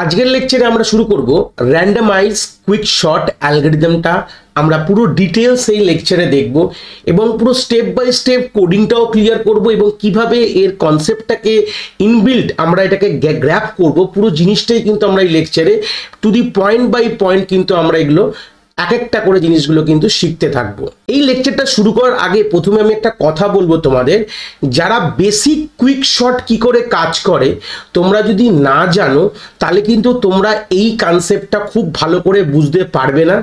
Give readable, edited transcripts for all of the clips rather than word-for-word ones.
আজকের লেকচারে আমরা শুরু করব র্যান্ডমাইজ কুইক শর্ট অ্যালগরিদমটা। আমরা পুরো ডিটেলস এই লেকচারে দেখব এবং পুরো স্টেপ বাই স্টেপ কোডিংটাও ক্লিয়ার করব এবং কিভাবে এর কনসেপ্টটাকে ইনবিল্ট আমরা এটাকে গ্র্যাব করব, পুরো জিনিসটাই কিন্তু আমরা এই লেকচারে to the point by point কিন্তু আমরা এগুলো এক একটা করে জিনিসগুলো কিন্তু শিখতে থাকবো। এই লেকচারটা শুরু করার আগে প্রথমে আমি একটা কথা বলবো তোমাদের, যারা বেসিক কুইক শর্ট কি করে কাজ করে তোমরা যদি না জানো তাহলে কিন্তু তোমরা এই কনসেপ্টটা খুব ভালো করে বুঝতে পারবে না।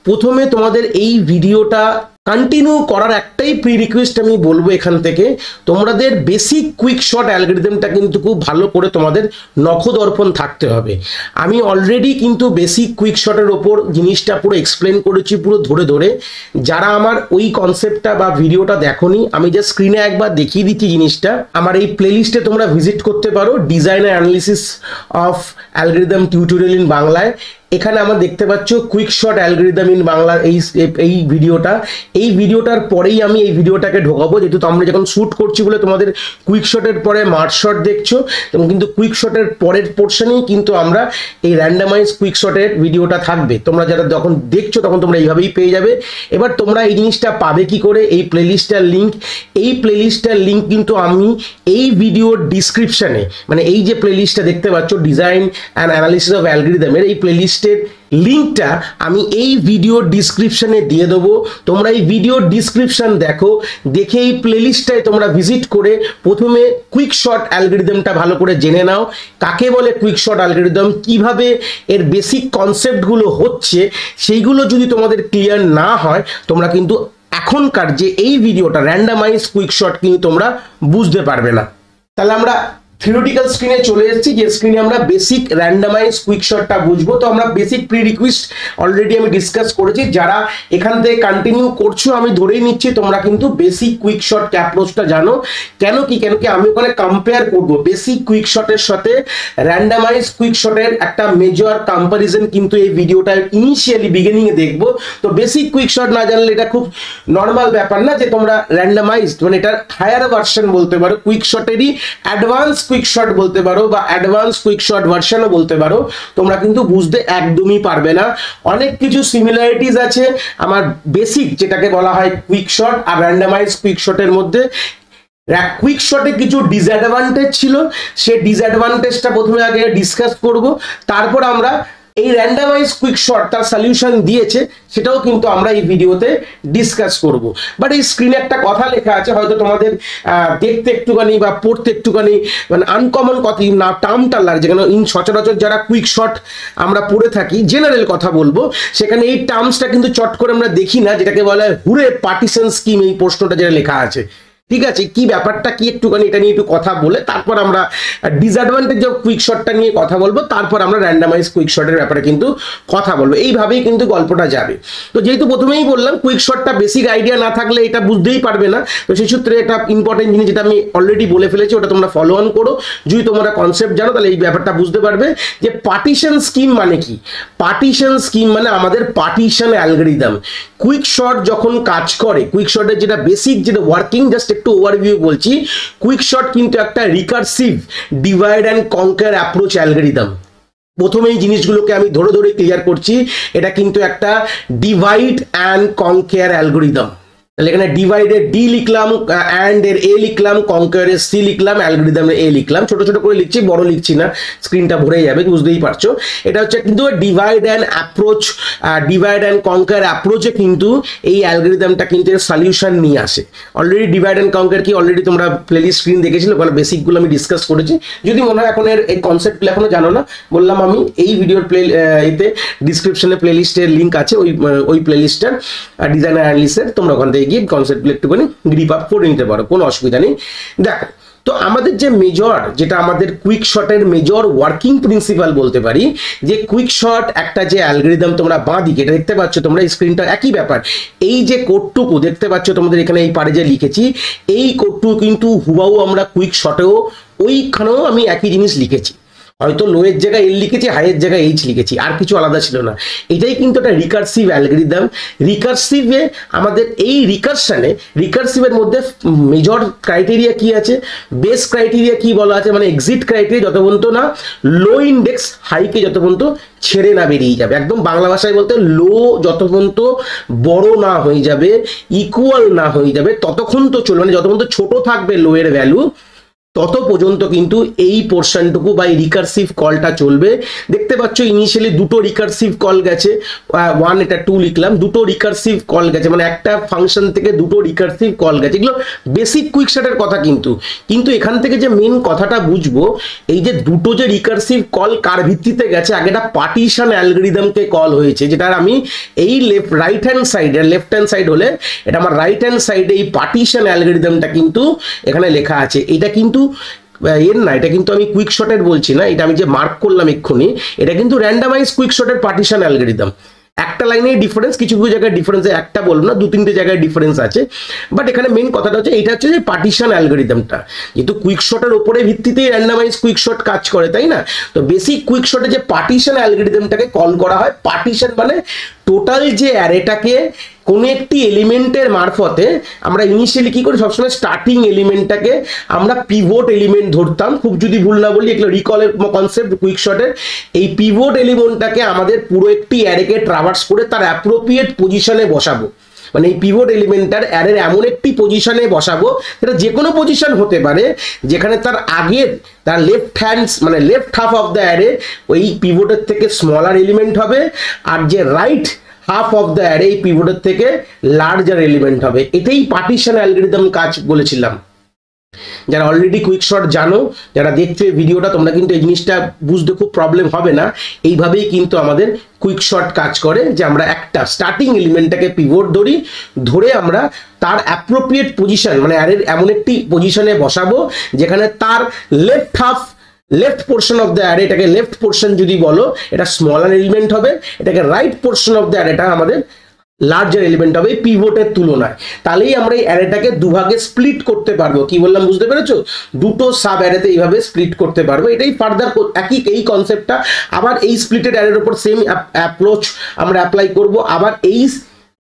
প্রথমে তোমাদের এই ভিডিওটা কন্টিনিউ করার একটাই প্রি রিকোয়েস্ট আমি বলবো, এখান থেকে তোমাদের বেসিক কুইক শর্ট অ্যালগরিদমটা কিন্তু খুব ভালো করে তোমাদের নখদর্পণ থাকতে হবে। আমি অলরেডি কিন্তু বেসিক কুইক শর্টের ওপর জিনিসটা পুরো এক্সপ্লেন করেছি পুরো ধরে ধরে। যারা আমার ওই কনসেপ্টটা বা ভিডিওটা দেখোনি, আমি জাস্ট স্ক্রিনে একবার দেখিয়ে দিচ্ছি জিনিসটা। আমার এই প্লেলিস্টে তোমরা ভিজিট করতে পারো, design analysis of algorithm tutorial in বাংলায়। এখানে আমরা দেখতে পাচ্ছ quick short algorithm in Bangla এই ভিডিওটা। এই ভিডিওটার পরেই আমি এই ভিডিওটাকে ঢোকাবো, যেহেতু আমরা যখন শ্যুট করছি বলে তোমাদের কুইক শর্টের পরে মার্জ শর্ট দেখছো, এবং কিন্তু কুইক শর্টের পরের পোর্শনেই কিন্তু আমরা এই র্যান্ডমাইজ কুইক শর্টের ভিডিওটা থাকবে। তোমরা যারা যখন দেখছো তখন তোমরা এইভাবেই পেয়ে যাবে। এবার তোমরা এই জিনিসটা পাবে কি করে, এই প্লেলিস্টটার লিঙ্ক কিন্তু আমি এই ভিডিওর ডিসক্রিপশানে, মানে এই যে প্লেলিস্টটা দেখতে পাচ্ছ ডিজাইন অ্যান্ড অ্যানালিসিস অফ অ্যালগরিদমের, এই প্লেলিস্টের লিঙ্কটা আমি এই ভিডিওর ডিসক্রিপশনে দিয়ে দেবো। তোমরা এই ভিডিওর ডিসক্রিপশন দেখো, দেখে এই প্লেলিস্টটায় তোমরা ভিজিট করে প্রথমে কুইক শর্ট অ্যালগরিদমটা ভালো করে জেনে নাও। কাকে বলে কুইক শর্ট অ্যালগরিদম, কিভাবে এর বেসিক কনসেপ্টগুলো হচ্ছে, সেইগুলো যদি তোমাদের ক্লিয়ার না হয় তোমরা কিন্তু এখনকার যে এই ভিডিওটা র্যান্ডমাইজ কুইক শর্ট কিন্তু তোমরা বুঝতে পারবে না। তাহলে আমরা থিওরিটিক্যাল স্ক্রিনে চলে এসেছি, যে স্ক্রিনে আমরা বেসিক র্যান্ডমাইজ কুইক শর্টটা বুঝবো। তো আমরা বেসিক প্রি রিকোয়েস্ট অলরেডি আমি ডিসকাস করেছি। যারা এখান থেকে কন্টিনিউ করছো আমি ধরেই নিচ্ছি তোমরা কিন্তু বেসিক কুইক শর্ট অ্যাপ্রোচটা জানো। কেন কি আমি ওখানে কম্পেয়ার করব বেসিক কুইক শর্টের সাথে র্যান্ডমাইজ কুইক শর্টের একটা মেজর কম্পারিজন কিন্তু এই ভিডিওটা ইনিশিয়ালি বিগিনিংয়ে দেখবো। তো বেসিক কুইক শর্ট না জানলে এটা খুব নর্মাল ব্যাপার না যে তোমরা র্যান্ডমাইজ, মানে এটার হায়ার ভার্সন বলতে পারো, কুইক শর্টেরই অ্যাডভান্স কুইক শর্ট বলতে পারো বা অ্যাডভান্স কুইক শর্ট ভার্সনও বলতে পারো। তোমরা কিন্তু বুঝতে একদমই পারবে না। অনেক কিছু সিমিলারিটিস আছে আমার বেসিক যেটাকে বলা হয় কুইক শর্ট আর র্যান্ডমাইজ কুইক শর্টের মধ্যে। কুইক শর্টে কিছু ডিসঅ্যাডভান্টেজ ছিল, সেই ডিসঅ্যাডভান্টেজটা প্রথমে আগে ডিসকাস করব, তারপর আমরা এই র্যান্ডমাইজ কুইক শর্ট তার সলিউশন দিয়েছে সেটাও কিন্তু আমরা এই ভিডিওতে ডিসকাস করব। বাট এই স্ক্রিনে একটা কথা লেখা আছে, হয়তো তোমাদের দেখতে একটুখানি বা পড়তে একটুখানি মানে আনকমন কথা না টার্মটা লাগছে, কেন সচরাচর যারা কুইক শর্ট আমরা পড়ে থাকি জেনারেল কথা বলবো, সেখানে এই টার্মসটা কিন্তু চট করে আমরা দেখি না, যেটাকে বলা হয় হুরে পার্টিশন স্কিম। এই প্রশ্নটা যেটা লেখা আছে, ঠিক আছে, কি ব্যাপারটা কি একটুখানি এটা নিয়ে একটু কথা বলে তারপর আমরা ডিসঅ্যাডভান্টেজ অফ কুইক শর্টটা নিয়ে কথা বলবো, তারপর আমরা র্যান্ডমাইজ কুইক শর্টের ব্যাপারে কিন্তু কথা বলবো। এইভাবেই কিন্তু গল্পটা যাবে। তো যেহেতু প্রথমেই বললাম কুইক শর্টটা বেসিক আইডিয়া না থাকলে এটা বুঝতেই পারবে না, তো সেই সূত্রে একটা ইম্পর্টেন্ট জিনিস যেটা আমি অলরেডি বলে ফেলেছি ওটা তোমরা ফলো অন করো। যদি তোমরা কনসেপ্ট জানো তাহলে এই ব্যাপারটা বুঝতে পারবে যে পার্টিশন স্কিম মানে কি। পার্টিশন স্কিম মানে আমাদের পার্টিশন অ্যালগরিদম। কুইক শর্ট যখন কাজ করে, কুইক শর্টের যেটা বেসিক যেটা ওয়ার্কিং, জাস্ট একটু ওভারভিউ বলছি। কুইক শর্ট কিন্তু একটা recursive divide and কনকার approach algorithm. প্রথমে এই জিনিসগুলোকে আমি ধরে ধরে ক্লিয়ার করছি, এটা কিন্তু একটা ডিভাইড অ্যান্ড কনকার অ্যালগরিদম। তাহলে এখানে ডিভাইডের ডি লিখলাম, অ্যান্ড এর এ লিখলাম, কনকারের সি লিখলাম, অ্যালগরিদমের এ লিখলাম। ছোট ছোট করে লিখছি, বড় লিখছি না, স্ক্রিনটা ভরে যাবে, বুঝতেই পারছো। এটা হচ্ছে কিন্তু divide and approach, divide and conquer অ্যাপ্রোচে কিন্তু এই অ্যালগরিদমটা কিন্তু এর সলিউশন নিয়ে আসে। অলরেডি ডিভাইড অ্যান্ড কনকার কি অলরেডি তোমরা প্লেলিস্ট স্ক্রিন দেখেছিলে, ওখানে বেসিকগুলো আমি ডিসকাস করেছি। যদি মনে হয় এখন এর এই কনসেপ্টগুলো এখনো জানো না, বললাম আমি এই ভিডিওর এতে ডিসক্রিপশনে প্লেলিস্টের লিঙ্ক আছে, ওই প্লেলিস্টটার ডিজাইন অ্যানালিসিসের, তোমরা ওখান থেকে গিয়ে কনসেপ্টগুলো একটুখানি গ্রিপ আপ করে নিতে পারো, কোনো অসুবিধা নেই। দেখো, তো আমাদের যে মেজর, যেটা আমাদের কুইক শর্টের মেজর ওয়ার্কিং প্রিন্সিপাল বলতে পারি, যে কুইক শর্ট একটা যে অ্যালগরিদম তোমরা বাঁ দিকে এটা দেখতে পাচ্ছ তোমরা, এই স্ক্রিনটা একই ব্যাপার। এই যে কোডটুকু দেখতে পাচ্ছ তোমাদের এখানে এই পারে যে লিখেছি, এই কোডটুকু কিন্তু হুবাহু আমরা কুইক শর্টেও ওইখানেও আমি একই জিনিস লিখেছি। হয়তো লোয়ের জায়গায় এল লিখেছি, হাইয়ের জায়গায় এইচ লিখেছি, আর কিছু আলাদা ছিল না। এটাই কিন্তু একটা রিকার্সিভ অ্যালগরিদম। রিকার্সিভে আমাদের এই রিকার্সিভের মধ্যে মেজর ক্রাইটেরিয়া কি আছে, বেস ক্রাইটেরিয়া কি বলা আছে, মানে এক্সিট ক্রাইটেরিয়া যত পর্যন্ত না লো ইন্ডেক্স হাইকে যত পর্যন্ত ছেড়ে না বেরিয়ে যাবে, একদম বাংলা ভাষায় বলতে লো যত পর্যন্ত বড় না হয়ে যাবে, ইকুয়াল না হয়ে যাবে, ততক্ষণ তো চলবে, মানে যত পর্যন্ত ছোট থাকবে লো এর ভ্যালু তত পর্যন্ত কিন্তু এই পোর্শনটুকু বা এই রিকার্সিভ কলটা চলবে। দেখতে পাচ্ছ ইনিশিয়ালি দুটো রিকার্সিভ কল গেছে, 1 এটা 2 লিখলাম, দুটো রিকার্সিভ কল গেছে, মানে একটা ফাংশন থেকে দুটো রিকার্সিভ কল গেছে। এগুলো বেসিক কুইকশটের কথা, কিন্তু এখান থেকে যে মেন কথাটা বুঝবো, এই যে দুটো যে রিকার্সিভ কল কার ভিত্তিতে গেছে, আগে একটা পার্টিশন অ্যালগরিদমকে কল হয়েছে, যেটার আমি এই লেফট হ্যান্ড সাইড হলে এটা আমার রাইট হ্যান্ড সাইডে এই পার্টিশন অ্যালগরিদমটা কিন্তু এখানে লেখা আছে। এটা কিন্তু এর না, এটা কিন্তু আমি কুইক শটের বলছি না, এটা আমি যে মার্ক করলাম এক্ষুনি, এটা কিন্তু র্যান্ডামাইজ কুইক শটের পার্টিশন অ্যালগরিদম। একটা লাইনে ডিফারেন্স, কিছু কিছু জায়গায় ডিফারেন্স, একটা বলবো না, 2-3টে জায়গায় ডিফারেন্স আছে, বাট এখানে মেন কথাটা হচ্ছে এটা হচ্ছে যে পার্টিশন অ্যালগরিদমটা যেহেতু কুইক শটের উপরে ভিত্তিতেই র্যান্ডামাইজ কুইক শট কাজ করে, তাই না? তো বেসিক কুইক শটে যে পার্টিশন অ্যালগরিদমটাকে কল করা হয়, পার্টিশন মানে টোটাল যে অ্যারেটাকে কোনো একটি এলিমেন্টের মারফতে আমরা ইনিশিয়ালি কি করি, সবসময় স্টার্টিং এলিমেন্টটাকে আমরা পিভট এলিমেন্ট ধরতাম, খুব যদি ভুল না বলি, এগুলো রিকলের কনসেপ্ট কুইক শটের। এই পিভট এলিমেন্টটাকে আমাদের পুরো একটি অ্যারেকে ট্রাভার্স করে তার অ্যাপ্রোপ্রিয়েট পজিশনে বসাবো, মানে এই পিভট এলিমেন্টটার অ্যারের এমন একটি পজিশনে বসাবো, সেটা যে কোনো পজিশন হতে পারে, যেখানে তার আগের তার left half of the array ওই পিভটের থেকে স্মলার এলিমেন্ট হবে, আর যে right half of the array এই পিভটের থেকে লার্জার এলিমেন্ট হবে। এটাই পার্টিশন অ্যালগরিদম কাজ বলেছিলাম। যারা অলরেডি কুইক শট জানো, যারা দেখছো এই ভিডিওটা, তোমরা কিন্তু এই জিনিসটা বুঝতে খুব প্রবলেম হবে না। এইভাবেই কিন্তু আমাদের কুইক শট কাজ করে, যে আমরা একটা স্টার্টিং এলিমেন্টটাকে পিভট ধরে আমরা তার অ্যাপ্রোপ্রিয়েট পজিশন, মানে অ্যারের এমন একটি পজিশনে বসাবো যেখানে তার left portion of the array, এটাকে লেফট পোর্শন যদি বলো এটা স্মলার এলিমেন্ট হবে, এটাকে রাইট পোর্শন অফ দ্য অ্যারেটা আমাদের লার্জার এলিমেন্ট হবে পিভটের তুলনায়। তাহলেই আমরা এই অ্যারেটাকে দুভাগে স্প্লিট করতে পারবো। কি বললাম বুঝতে পেরেছো? দুটো সাব অ্যারেতে এইভাবে স্প্লিট করতে পারবো। এটাই ফার্দার এই কনসেপ্টটা আবার এই স্প্লিটেড অ্যারের উপর সেম অ্যাপ্রোচ আমরা অ্যাপ্লাই করব। আবার এই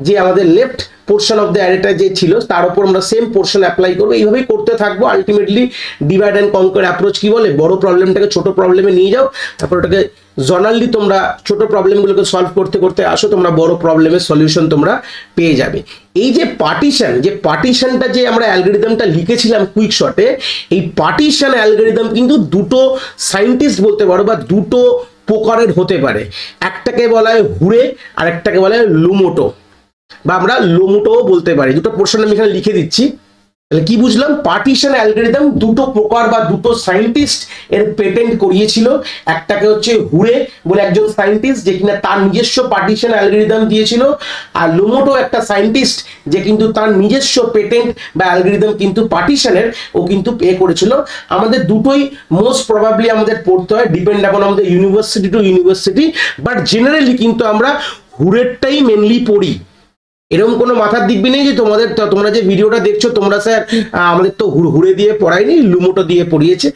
যে আমাদের লেফট পোর্শন অফ দ্য অ্যারেটা যে ছিল তার উপর আমরা সেম পোর্শন অ্যাপ্লাই করবো। এইভাবেই করতে থাকবো। আলটিমেটলি ডিভাইড অ্যান্ড কনকার অ্যাপ্রোচ কি বলে, বড় প্রবলেমটাকে ছোট প্রবলেমে নিয়ে যাও, তারপর ওটাকে জনারলি তোমরা ছোট প্রবলেমগুলোকে সলভ করতে করতে আসো, তোমরা বড় প্রবলেমের সলিউশন তোমরা পেয়ে যাবে। এই যে পার্টিশনটা যে আমরা অ্যালগরিদমটা লিখেছিলাম কুইক শটে, এই পার্টিশন অ্যালগরিদম কিন্তু দুটো সায়েন্টিস্ট বলতে পারো বা দুটো প্রকারের হতে পারে। একটাকে বলা হয় হুরে, আর একটাকে বলা হয় লুমোটো, বা আমরা লোমোটোও বলতে পারি। দুটো পোর্শন আমি এখানে লিখে দিচ্ছি। তাহলে কি বুঝলাম, পার্টিশন অ্যালগরিদম দুটো প্রকার বা দুটো সায়েন্টিস্ট এর পেটেন্ট করিয়েছিল। একটাকে হচ্ছে হুরে বলে একজন সায়েন্টিস্ট, যে কিনা তার নিজস্ব পার্টিশন অ্যালগরিদম দিয়েছিল, আর লোমোটো একটা সায়েন্টিস্ট যে কিন্তু তার নিজস্ব পেটেন্ট বা অ্যালগরিদম কিন্তু পার্টিশনের ও কিন্তু পে করেছিল। আমাদের দুটোই মোস্ট প্রবাবলি আমাদের পড়তে হয়, ডিপেন্ড আপন আমাদের university two university, but generally কিন্তু আমরা হুরেরটাই মেনলি পড়ি। এরকম কোনো মাথার দিব্যি নেই যে তোমরা যে ভিডিওটা দেখছো তোমরা স্যার আমাদের তো হুড়ে দিয়ে পড়ায়নি, লুমোটো দিয়ে পড়িয়েছে।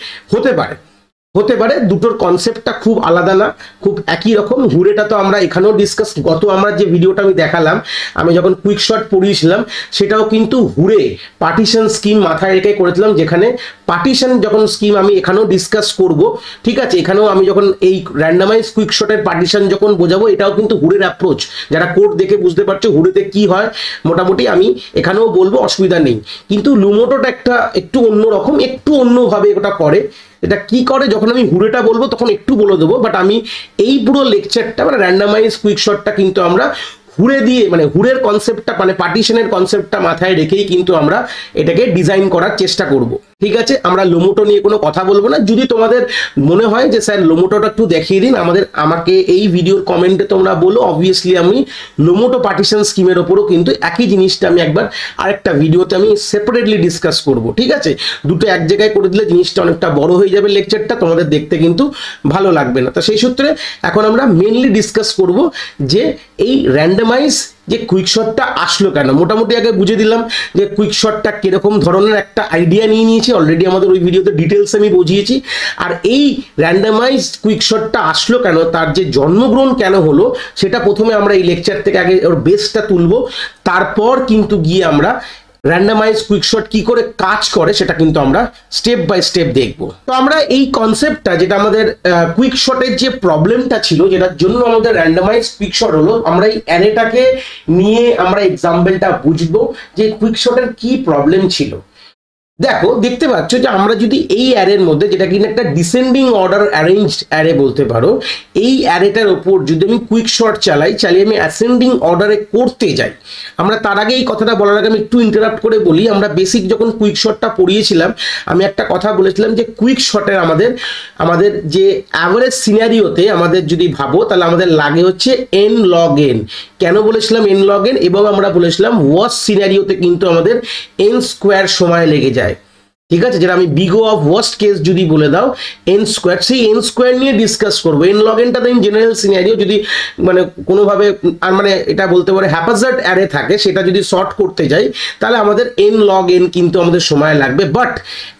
হতে পারে দুটোর কনসেপ্টটা খুব আলাদা না, খুব একই রকম। হুড়েটা তো আমরা এখানেও ডিসকাস, আমরা যে ভিডিওটা আমি দেখালাম, আমি যখন কুইক শট পড়িয়েছিলাম সেটাও কিন্তু হুড়ে পার্টিশন স্কিম মাথায় রেখে করেছিলাম, যেখানে পার্টিশন যখন স্কিম আমি এখানেও ডিসকাস করব, ঠিক আছে। এখানেও আমি যখন এই র্যান্ডামাইজ কুইক শটের পার্টিশন যখন বোঝাবো, এটাও কিন্তু হুড়ের অ্যাপ্রোচ। যারা কোড দেখে বুঝতে পারছো হুড়েতে কি হয় মোটামুটি আমি এখানেও বলবো, অসুবিধা নেই। কিন্তু লুমোটোটা একটু অন্যরকম, একটু অন্যভাবে ওটা করে। এটা কি করে যখন আমি হুড়েটা বলবো তখন একটু বলে দেবো, বাট আমি এই পুরো লেকচারটা মানে র্যান্ডামাইজ কুইক শটটা কিন্তু আমরা হুড়ে দিয়ে, মানে হুড়ের কনসেপ্টটা মানে পার্টিশনের কনসেপ্টটা মাথায় রেখেই কিন্তু আমরা এটাকে ডিজাইন করার চেষ্টা করব, ঠিক আছে। আমরা লোমোটো নিয়ে কোনো কথা বলবো না। যদি তোমাদের মনে হয় যে স্যার লোমোটোটা একটু দেখিয়ে দিন, আমাকে এই ভিডিওর কমেন্টে তোমরা বলো। অবভিয়াসলি আমি লোমোটো পার্টিশন স্কিমের ওপরও কিন্তু একই জিনিসটা আমি একবার আরেকটা ভিডিওতে আমি সেপারেটলি ডিসকাস করব, ঠিক আছে। দুটো এক জায়গায় করে দিলে জিনিসটা অনেকটা বড় হয়ে যাবে, লেকচারটা তোমাদের দেখতে কিন্তু ভালো লাগবে না। তো সেই সূত্রে এখন আমরা মেনলি ডিসকাস করব যে এই র্যান্ডামাইজ যে কুইকশটটা আসলো কেন, মোটামুটি আগে বুঝে দিলাম যে কুইকশটটা কিরকম ধরনের একটা আইডিয়া নিয়ে নিয়েছি, অলরেডি আমাদের ওই ভিডিওতে ডিটেলস আমি বুঝিয়েছি। আর এই র্যান্ডামাইজড কুইকশটটা আসলো কেন, তার যে জন্মগ্রহণ কেন হলো, সেটা প্রথমে আমরা এই লেকচার থেকে আগে ওর বেসটা তুলবো, তারপর কিন্তু গিয়ে আমরা র্যান্ডামাইজ কুইকশট কি করে কাজ করে সেটা কিন্তু আমরা স্টেপ বাই স্টেপ দেখব। তো আমরা এই কনসেপ্টটা, যেটা আমাদের কুইকশটের যে প্রবলেমটা ছিল, যেটার জন্য আমাদের র্যান্ডামাইজ কুইকশট হলো, আমরা এই অ্যারেটাকে নিয়ে আমরা এক্সাম্পলটা বুঝবো যে কুইকশটের কি প্রবলেম ছিল। দেখো, দেখতে পাচ্ছ যে আমরা যদি এই অ্যারের মধ্যে, যেটা কিনা একটা ডিসেন্ডিং অর্ডার অ্যারেঞ্জড অ্যারে বলতে পারো, এই অ্যারেটার ওপর যদি আমি কুইকশট চালিয়ে আমি অ্যাসেন্ডিং অর্ডারে করতে যাই, আমরা তার আগে এই কথাটা বলার আগে আমি একটু ইন্টারাপ্ট করে বলি। আমরা বেসিক যখন কুইকশটটা পড়িয়েছিলাম, আমি একটা কথা বলেছিলাম যে কুইকশটের আমাদের যে অ্যাভারেজ সিনারিওতে আমাদের যদি ভাবো, তাহলে আমাদের লাগে হচ্ছে n log n। কেন বলেছিলাম n log n? এবং আমরা বলেছিলাম ওয়ার্স্ট সিনারিওতে কিন্তু আমাদের n স্কোয়ার সময় লেগে যায়, ঠিক আছে, যেটা আমি বিগ অফ ওয়ার্স্ট কেস যদি বলে দাও n স্কোয়ার, সেই n স্কোয়ার নিয়ে ডিসকাস করবো। n log nটা ইন জেনারেল সিনারিও, যদি মানে কোনোভাবে আর মানে এটা বলতে পারে হ্যাপাজার্ড অ্যারে থাকে, সেটা যদি শর্ট করতে যাই তাহলে আমাদের n log n কিন্তু আমাদের সময় লাগবে। বাট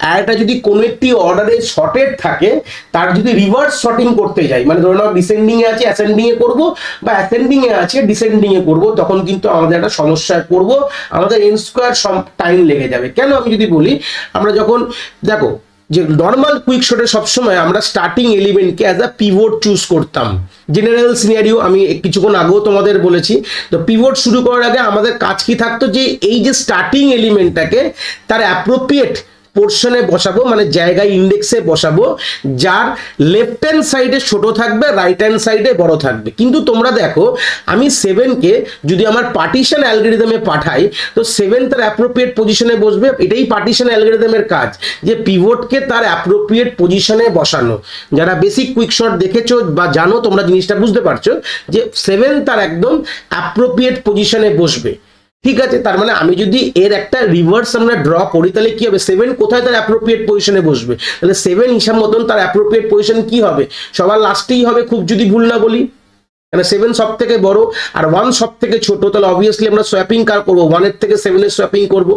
অ্যারেটা যদি কোনো একটি অর্ডারে শর্টেড থাকে, তার যদি রিভার্স শর্টিং করতে যাই, মানে ধরো ডিসেন্ডিং এ আছে অ্যাসেন্ডিং এ করবো, বা অ্যাসেন্ডিং এ আছে ডিসেন্ডিং এ করবো, তখন কিন্তু আমাদের একটা সমস্যায় পড়বো, আমাদের n স্কোয়ার টাইম লেগে যাবে। কেন আমি যদি বলি, আমরা যখন দেখো যে নর্মাল কুইকশটে সবসময় আমরা স্টার্টিং এলিমেন্টকে অ্যাজ আ পিভট চুজ করতাম। জেনারেল সিনারিও আমি কিছুক্ষণ আগেও তোমাদের বলেছি। তো পিভট শুরু করার আগে আমাদের কাজ কি থাকতো, যে এই যে স্টার্টিং এলিমেন্টটাকে তার অ্যাপ্রোপ্রিয়েট পোর্শনে বসাবো, মানে জায়গায় ইন্ডেক্সে বসাবো, যার লেফট হ্যান্ড সাইডে ছোট থাকবে, রাইট হ্যান্ড সাইডে বড় থাকবে। কিন্তু তোমরা দেখো, আমি 7কে যদি আমার পার্টিশন অ্যালগরিদমে পাঠাই, তো 7 তার অ্যাপ্রোপ্রিয়েট পজিশনে বসবে। এটাই পার্টিশন অ্যালগরিদমের কাজ, যে পিভটকে তার অ্যাপ্রোপ্রিয়েট পজিশনে বসানো। যারা বেসিক কুইকশট দেখেছো বা জানো, তোমরা জিনিসটা বুঝতে পারছো যে 7 তার একদম অ্যাপ্রোপ্রিয়েট পজিশনে বসবে, ঠিক আছে। তার মানে আমি যদি এর একটা রিভার্স আমরা ড্র করি, তাহলে কি হবে, 7 কোথায় তার অ্যাপ্রোপ্রিয়েট পজিশনে বসবে, তাহলে 7 হিসাব মতন তার অ্যাপ্রোপ্রিয়েট পজিশন কি হবে, সবার লাস্টেই হবে, খুব যদি ভুল না বলি। মানে 7 সব থেকে বড় আর 1 সব থেকে ছোট, তাহলে অবভিয়াসলি আমরা সোয়াপিং কার করবো, 1 এর থেকে 7 এর সোয়াপিং করবো।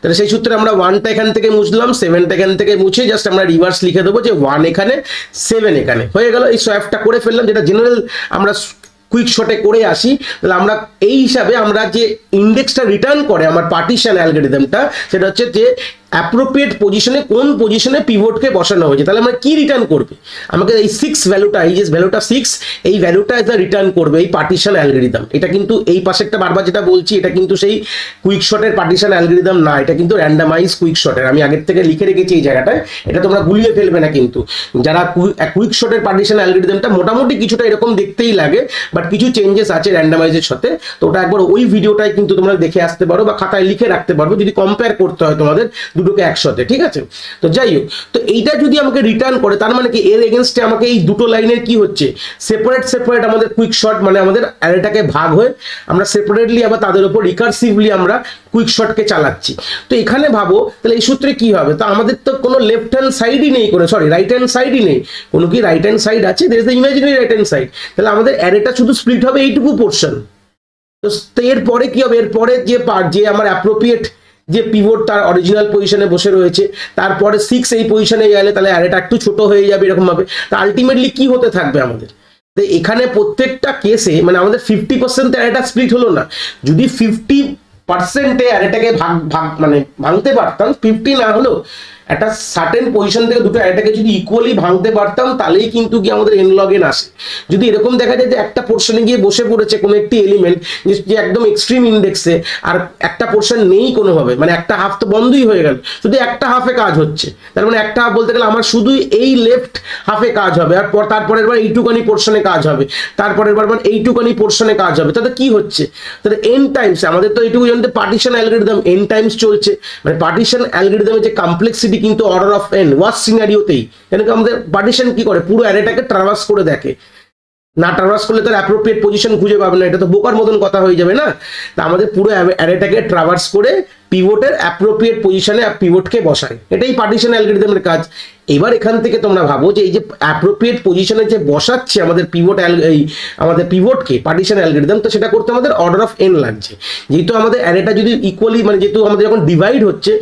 তাহলে সেই সূত্রে আমরা 1টা এখান থেকে মুছলাম, 7টা এখান থেকে মুছে জাস্ট আমরা রিভার্স লিখে দেবো, যে 1 এখানে 7 এখানে হয়ে গেল। এই সোয়াপটা করে ফেললাম, যেটা জেনারেল আমরা কুইকশটে করে আসি। তাহলে আমরা এই হিসাবে আমরা যে ইন্ডেক্সটা রিটার্ন করে আমার পার্টিশন অ্যালগরিদমটা, সেটা হচ্ছে যে অ্যাপ্রোপ্রিয়েট পজিশনে কোন পজিশনে পিভটকে বসানো হয়েছে। তাহলে আমরা কি রিটার্ন করবে, আমাকে এই 6 ভ্যালুটা, এই যে ভ্যালুটা 6, এই ভ্যালুটা এজ রিটার্ন করবে এই পার্টিশন অ্যালগরিদম। এটা কিন্তু এই পাশেরটা বারবার যেটা বলছি, এটা কিন্তু সেই কুইকশটের পার্টিশন অ্যালগরিদম না, এটা কিন্তু র্যান্ডামাইজ কুইকশটের। আমি আগের থেকে লিখে রেখেছি এই জায়গাটায়, এটা তোমরা গুলিয়ে ফেলবে না কিন্তু। যারা কুইকশটের পার্টিশন অ্যালগরিদমটা মোটামুটি কিছুটা এরকম দেখতেই লাগে, বাট কিছু চেঞ্জেস আছে র্যান্ডামাইজের সাথে। তো ওটা একবার ওই ভিডিওটাই কিন্তু তোমরা দেখে আসতে পারো বা খাতায় লিখে রাখতে পারবো, যদি কম্পেয়ার করতে হয় তোমাদের দুটোকে একসাথে, ঠিক আছে। তো যাই হোক, তো এইটা যদি আমাকে রিটার্ন করে, তার মানে কি এর এগেনস্টে আমাকে এই দুটো লাইনের কি হচ্ছে, সেপারেট আমাদের কুইকশট, মানে আমাদের অ্যারেটাকে ভাগ হয়ে আমরা সেপারেটলি আবার তাদের উপর রিকার্সিভলি আমরা কুইকশটকে চালাচ্ছি। তো এখানে ভাবো, তাহলে এই সূত্রে কি হবে, তো আমাদের তো কোনো লেফট হ্যান্ড সাইডই নেই, কোনো রাইট হ্যান্ড সাইডই নেই, কোনো কি রাইট হ্যান্ড সাইড আছে, there is the imaginary right hand side. তাহলে আমাদের অ্যারেটা শুধু স্প্লিট হবে এইটুকু পোর্শন। তো এরপরে কি হবে, এরপরে যে আমার অ্যাপ্রোপ্রিয়েট যে পিভট তার অরিজিনাল পজিশনে বসে রয়েছে, তারপরে 6 এই পজিশনে গেলে তাহলে অ্যারেটা একটু ছোট হয়ে যাবে, এরকম ভাবে। তো আলটিমেটলি কি হতে থাকবে আমাদের, তো এখানে প্রত্যেকটা কেসে মানে আমাদের 50% অ্যারেটা স্প্লিট হলো না। যদি 50% অ্যারেটাকে মানে ভাঙতে পারতাম, 50 না হলেও একটা সার্টেন পজিশন থেকে দুটো অ্যারেটাকে যদি ইকুয়ালি ভাঙতে পারতাম, তাহলেই কিন্তু কি আমাদের n log n আসে। যদি এরকম দেখা যায় যে একটা পোর্শনে গিয়ে বসে পড়েছে কোনো একটি এলিমেন্ট, যে একদম এক্সট্রিম ইন্ডেক্সে, আর একটা পোর্শন নেই কোনোভাবে, মানে একটা হাফ তো বন্ধই হয়ে গেল, শুধু একটা হাফে কাজ হচ্ছে, তার মানে একটা হাফ বলতে গেলে আমার শুধু এই লেফট হাফে কাজ হবে, আর তারপরের বার এইটুকানি পোর্শনে কাজ হবে, তারপরের বার এইটুকানি পোর্শনে কাজ হবে। তাতে কি হচ্ছে, তাহলে n টাইমস, আমাদের তো এইটুকু জানতে পার্টিশন অ্যালগরিদম n টাইমস চলছে, মানে পার্টিশন অ্যালগরিদমের যে কমপ্লেক্সিটি কিন্তু অর্ডার অফ n ওয়ার্স্ট সিনারিওতেই, কেন কি আমাদের পার্টিশন কি করে, পুরো অ্যারেটাকে ট্রাভার্স করে দেখে, না ট্রাভার্স করলে তার অ্যাপ্রোপ্রিয়েট পজিশন খুঁজে পাবে না, এটা তো বোকার মতন কথা হয়ে যাবে না। তা আমাদের পুরো অ্যারেটাকে ট্রাভার্স করে পিভটের অ্যাপ্রোপ্রিয়েট পজিশনে পিভটকে বসায়, এটাই পার্টিশন অ্যালগরিদমের কাজ। এবার এখান থেকে তোমরা ভাবো যে এই যে অ্যাপ্রোপ্রিয়েট পজিশনে যে বসাচ্ছে আমাদের আমাদের পিভটকে পার্টিশন অ্যালগরিদম, তো সেটা করতে আমাদের অর্ডার অফ এন লাগছে। যেহেতু আমাদের অ্যারেটা যদি ইকুয়ালি মানে যেহেতু আমাদের যখন ডিভাইড হচ্ছে,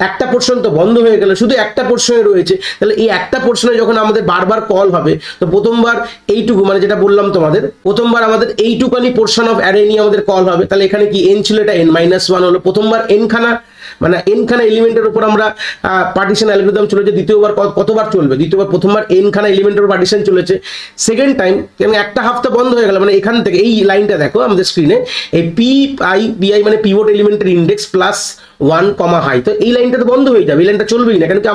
একটা পোর্শন তো বন্ধ হয়ে গেল, শুধু একটা পোর্শনে রয়েছে, তাহলে এই একটা পোর্শনে যখন আমাদের বারবার কল হবে, তো প্রথমবার এইটুকু মানে যেটা বললাম তোমাদের, প্রথমবার আমাদের এইটুকানি পোর্শন অফ অ্যারে নিয়ে আমাদের কল হবে। তাহলে এখানে কি এন ছিল, এটা n-1 হলো। প্রথমবার এন খানা মানে এন খানা এলিমেন্টের উপর আমরা পার্টিশন অ্যালগরিদম চলেছে। দ্বিতীয়বার কতবার চলবে? দ্বিতীয়বার প্রথমবার এন খানা এলিমেন্টের উপর পার্টিশন চলেছে। সেকেন্ড টাইম এবং একটা হাফ তো বন্ধ হয়ে গেল, মানে এখান থেকে এই লাইনটা দেখো আমাদের স্ক্রিনে, এই PI মানে পিভট এলিমেন্টের ইন্ডেক্স প্লাস 1, হাই, তো এই লাইনটা তো বন্ধ হয়ে যাবে, এই লাইনটা চলবেই না, কারণ কি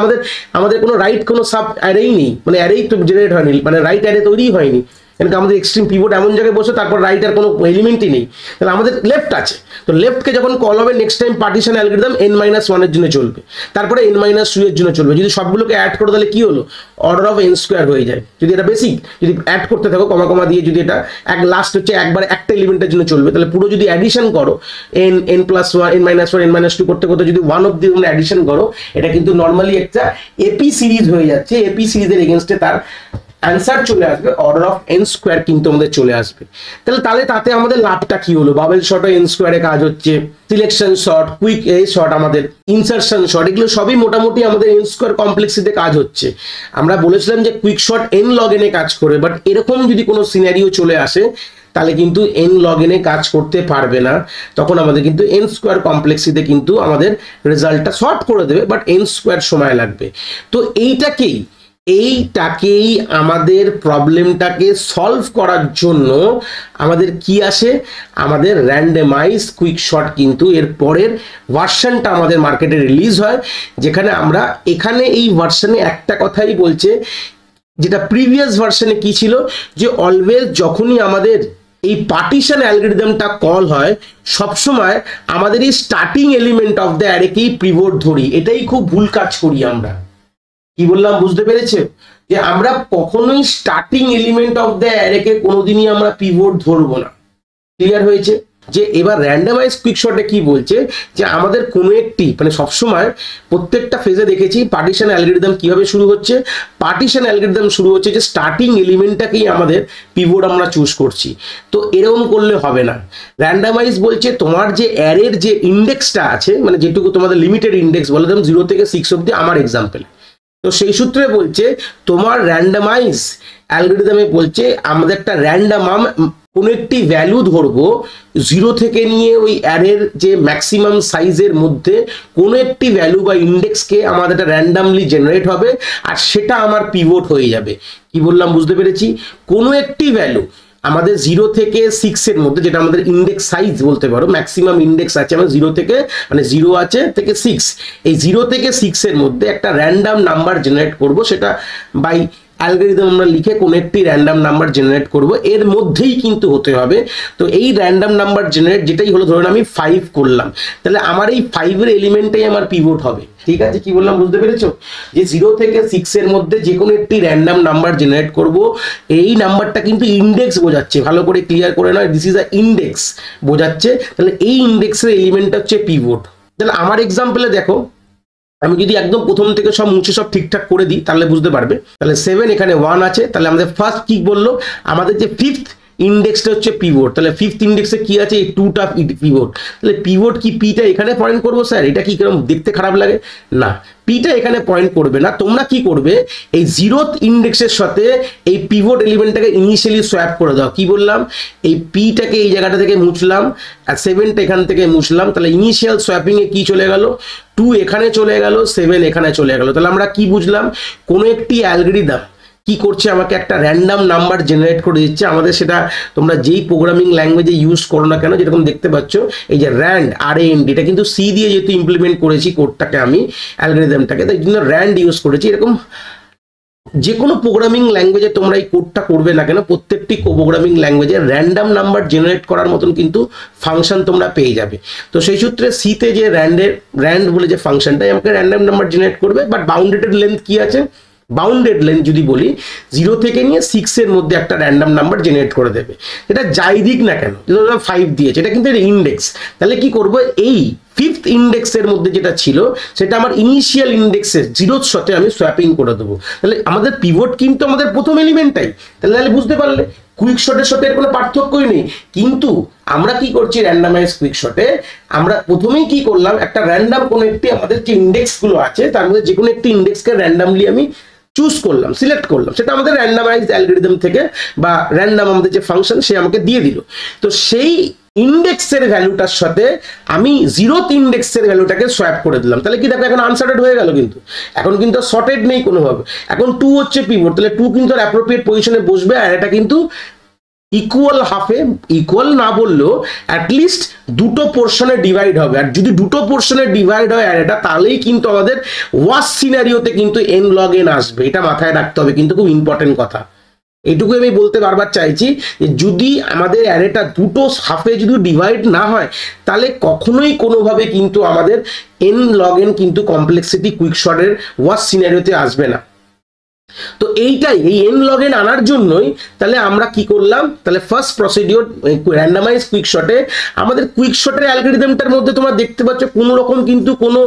আমাদের কোনো রাইট কোনো সাব অ্যারেই নেই, মানে অ্যারেই তো জেনারেট হয়নি, মানে রাইট অ্যারে তৈরি হয়নি, কারণ আমাদের এক্সট্রিম পিভট এমন জায়গায় বসে তারপর রাইট আর কোনো এলিমেন্টই নেই, তাহলে আমাদের লেফট আছে। তো লেফটকে যখন কল হবে next time partition algorithm n-1 এর জন্য চলবে, তারপরে n-2 এর জন্য চলবে। যদি সবগুলোকে অ্যাড করে তাহলে কি হলো, অর্ডার অফ n স্কোয়ার হয়ে যায়। যদি এটা বেসিক, যদি অ্যাড করতে থাকো কমা দিয়ে, যদি এটা লাস্ট হচ্ছে একবার একটা এলিমেন্টের জন্য চলবে, তাহলে পুরো যদি অ্যাডিশন করো n+1 n-1 n-2 করতে করতে যদি 1 অব্দি তোমরা অ্যাডিশন করো, এটা কিন্তু নর্মালি একটা এপি সিরিজ হয়ে যাচ্ছে। এপি সিরিজের এগেনস্টে তার অ্যান্সার চলে আসবে অর্ডার অফ এন স্কোয়ার কিন্তু আমাদের চলে আসবে। তাহলে তাতে আমাদের লাভটা কি হলো? বাবেল শর্টও এন স্কোয়ারে কাজ হচ্ছে, সিলেকশন শর্ট, কুইক শর্ট, আমাদের ইনসারশন শর্ট, এগুলো সবই মোটামুটি আমাদের এন স্কোয়ার কমপ্লেক্সিতে কাজ হচ্ছে। আমরা বলেছিলাম যে কুইক শর্ট এন লগ এনে কাজ করে, বাট এরকম যদি কোনো সিনারিও চলে আসে তাহলে কিন্তু এন লগ এনে কাজ করতে পারবে না, তখন আমাদের কিন্তু এন স্কোয়ার কমপ্লেক্সিতে কিন্তু আমাদের রেজাল্টটা শর্ট করে দেবে, বাট এন স্কোয়ার সময় লাগবে। তো এইটাকেই আমাদের প্রবলেমটাকে সলভ করার জন্য আমাদের কি আসে, আমাদের র্যান্ডমাইজ কুইক শর্ট কিন্তু এর পরের ভার্সনটা আমাদের মার্কেটে রিলিজ হয়, যেখানে আমরা এখানে এই ভার্সনে একটা কথাই বলছে, যেটা প্রিভিয়াস ভার্সনে কি ছিল, যে অলওয়েজ যখনই আমাদের এই পার্টিশন অ্যালগরিদমটা কল হয়, সবসময় আমাদের এই স্টার্টিং এলিমেন্ট অফ দ্য অ্যারেকেই পিভট ধরি। এটাই খুব ভুল কাজ করি আমরা। কি বললাম বুঝতে পেরেছে? যে আমরা কখনোই স্টার্টিং এলিমেন্ট অফ দ্য অ্যারেকে কোনোদিনই আমরা পিভট ধরবো না। ক্লিয়ার হয়েছে? যে এবার র্যান্ডমাইজ কুইক শর্টে কি বলছে, যে আমাদের কোনো একটি মানে সবসময় প্রত্যেকটা ফেজে দেখেছি পার্টিশন অ্যালগরিদম কিভাবে শুরু হচ্ছে। পার্টিশন অ্যালগরিদম শুরু হচ্ছে যে স্টার্টিং এলিমেন্টটাকেই আমাদের পিভট আমরা চুজ করছি। তো এরকম করলে হবে না। র্যান্ডমাইজ বলছে তোমার যে অ্যারের যে ইন্ডেক্সটা আছে, মানে যেটুকু তোমাদের লিমিটেড ইন্ডেক্স বলে, যেমন 0 থেকে 6 অব্দি আমার এক্সাম্পল, তো সেই সূত্রে বলছে তোমার র্যান্ডমাইজ অ্যালগরিদমে বলছে আমাদের একটা র্যান্ডাম কোনো একটি ভ্যালু ধরবো 0 থেকে নিয়ে ওই অ্যারের যে ম্যাক্সিমাম সাইজের মধ্যে কোনো একটি ভ্যালু বা ইন্ডেক্সকে আমাদের একটা র্যান্ডামলি জেনারেট হবে, আর সেটা আমার পিভট হয়ে যাবে। কি বললাম বুঝতে পেরেছি? কোনো একটি ভ্যালু আমাদের 0 থেকে 6 এর মধ্যে, যেটা আমাদের ইন্ডেক্স সাইজ বলতে পারো, ম্যাক্সিমাম ইন্ডেক্স আছে আমার 0 থেকে, মানে 0 আছে থেকে 6, এই 0 থেকে 6 এর মধ্যে একটা র্যান্ডাম নাম্বার জেনারেট করব, সেটা বাই অ্যালগরিদম আমরা লিখে কোনো একটি র্যান্ডাম নাম্বার জেনারেট করব, এর মধ্যেই কিন্তু হতে হবে। তো এই র্যান্ডাম নাম্বার জেনারেট যেটাই হলো, ধরুন আমি 5 করলাম, তাহলে আমার এই 5 এর এলিমেন্টটাই আমার পিভট হবে। ঠিক আছে? কি বললাম বুঝতে পেরেছো? যে 0 থেকে 6 এর মধ্যে যে কোনো একটি র্যান্ডাম নাম্বার জেনারেট করব, এই নাম্বারটা কিন্তু ইন্ডেক্স বোঝাচ্ছে, ভালো করে ক্লিয়ার করে নয়, দিস ইজ আ ইন্ডেক্স বোঝাচ্ছে। তাহলে এই ইন্ডেক্সের এলিমেন্টটা হচ্ছে পিভট। তাহলে আমার এক্সাম্পলে দেখো, আমি যদি একদম প্রথম থেকে সব মুছে সব ঠিকঠাক করে দিই তাহলে বুঝতে পারবে। তাহলে 7 এখানে 1 আছে, তাহলে আমাদের ফার্স্ট কি বললো, আমাদের যে 5th ইন্ডেক্সটা হচ্ছে পিভট। তাহলে 5th ইন্ডেক্সে কি আছে, এই 2টা পিভট। তাহলে পিভট কি পিটা এখানে পয়েন্ট করবো স্যার? এটা কি কিরকম দেখতে খারাপ লাগে? না, পিটা এখানে পয়েন্ট করবে না। তোমরা কি করবে, এই 0th ইন্ডেক্সের সাথে এই পিভট এলিমেন্টটাকে ইনিশিয়ালি সোয়াপ করে দাও। কি বললাম, এই পিটাকে এই জায়গাটা থেকে মুছলাম, আর 7টা এখান থেকে মুছলাম, তাহলে ইনিশিয়াল সোয়াপিং এ কি চলে গেল, 2 এখানে চলে গেল, 7 এখানে চলে গেল। তাহলে আমরা কি বুঝলাম, কোনো একটি অ্যালগরিদম কি করছে, আমাকে একটা র্যান্ডাম নাম্বার জেনারেট করে দিচ্ছে। আমাদের সেটা তোমরা যেই প্রোগ্রামিং ল্যাঙ্গুয়েজে ইউজ করো না কেন, যেরকম দেখতে পাচ্ছ এই যে র্যান্ড, RAND, এটা কিন্তু সি দিয়ে যেহেতু ইমপ্লিমেন্ট করেছি কোডটাকে, আমি অ্যালগরিদমটাকে, তাই জন্য র্যান্ড ইউজ করেছি। এরকম যে কোনো প্রোগ্রামিং ল্যাঙ্গুয়েজে তোমরা এই কোডটা করবে না কেন, প্রত্যেকটি প্রোগ্রামিং ল্যাঙ্গুয়েজে র্যান্ডাম নাম্বার জেনারেট করার মতন কিন্তু ফাংশন তোমরা পেয়ে যাবে। তো সেই সূত্রে সিতে যে র্যান্ড বলে যে ফাংশনটা আমাকে র্যান্ডাম নাম্বার জেনারেট করবে, বাট বাউন্ডেড লেন্থ কি আছে, বাউন্ডেড লেন্থ যদি বলি 0 থেকে নিয়ে 6 এর মধ্যে একটা র্যান্ডম নাম্বার জেনারেট করে দেবে। এটা যাই দিক না কেন, 5 দিয়েছে, এটা কিন্তু ইন্ডেক্স। তাহলে কি করব, এই 5th ইন্ডেক্সের মধ্যে যেটা ছিল সেটা আমার ইনিশিয়াল ইন্ডেক্সের 0র সাথে আমি সোয়াপিং করে দেবো। তাহলে আমাদের পিভট কিন্তু আমাদের প্রথম এলিমেন্টটাই। তাহলে বুঝতে পারলে কুইক শটের সাথে এর কোনো পার্থক্যই নেই। কিন্তু আমরা কি করছি র্যান্ডামাইজ কুইক শটে, আমরা প্রথমেই কি করলাম, একটা র্যান্ডাম কোনো একটি আমাদের যে ইন্ডেক্সগুলো আছে তার মধ্যে যে কোনো একটি ইন্ডেক্সকে র্যান্ডামলি আমি চুজ করলাম, সিলেক্ট করলাম, সেটা আমাদের র্যান্ডামাইজড অ্যালগরিদম থেকে বা র্যান্ডাম আমাদের যে ফাংশন সে আমাকে দিয়ে দিল। তো সেই ইন্ডেক্সের ভ্যালুটার সাথে আমি 0th ইন্ডেক্সের ভ্যালুটাকে সোয়াপ করে দিলাম। তাহলে কি দেখো এখন আনসর্টেড হয়ে গেল, কিন্তু এখন কিন্তু সর্টেড নেই কোনোভাবে। এখন 2 হচ্ছে পিভট, তাহলে 2 কিন্তু অ্যাপ্রোপ্রিয়েট পজিশনে বসবে, আর এটা কিন্তু ইকুয়াল হাফে, ইকুয়াল না বললেও অ্যাটলিস্ট দুটো পোর্শনে ডিভাইড হবে। আর যদি দুটো পোর্শনে ডিভাইড হয় আর এটা, তাহলেই কিন্তু আমাদের ওয়ার্স্ট সিনারিওতে কিন্তু n log n আসবে। এটা মাথায় রাখতে হবে, কিন্তু খুব ইম্পর্টেন্ট কথা। এইটুকু আমি বলতে বারবার চাইছি যে যদি আমাদের অ্যারেটা দুটো হাফে যদি ডিভাইড না হয়, তাহলে কখনোই কোনোভাবে কিন্তু আমাদের n log n কিন্তু কমপ্লেক্সিটি কুইক শটের ওয়ার্স্ট সিনারিওতে আসবে না। তো এইটাই, এই n log n আনার জন্যই তাহলে আমরা কি করলাম, তাহলে ফার্স্ট প্রসিডিওর র্যান্ডামাইজ কুইক শটে আমাদের কুইক শটের অ্যালগরিদমটার মধ্যে তোমরা দেখতে পাচ্ছ কোনো রকম কিন্তু কোনো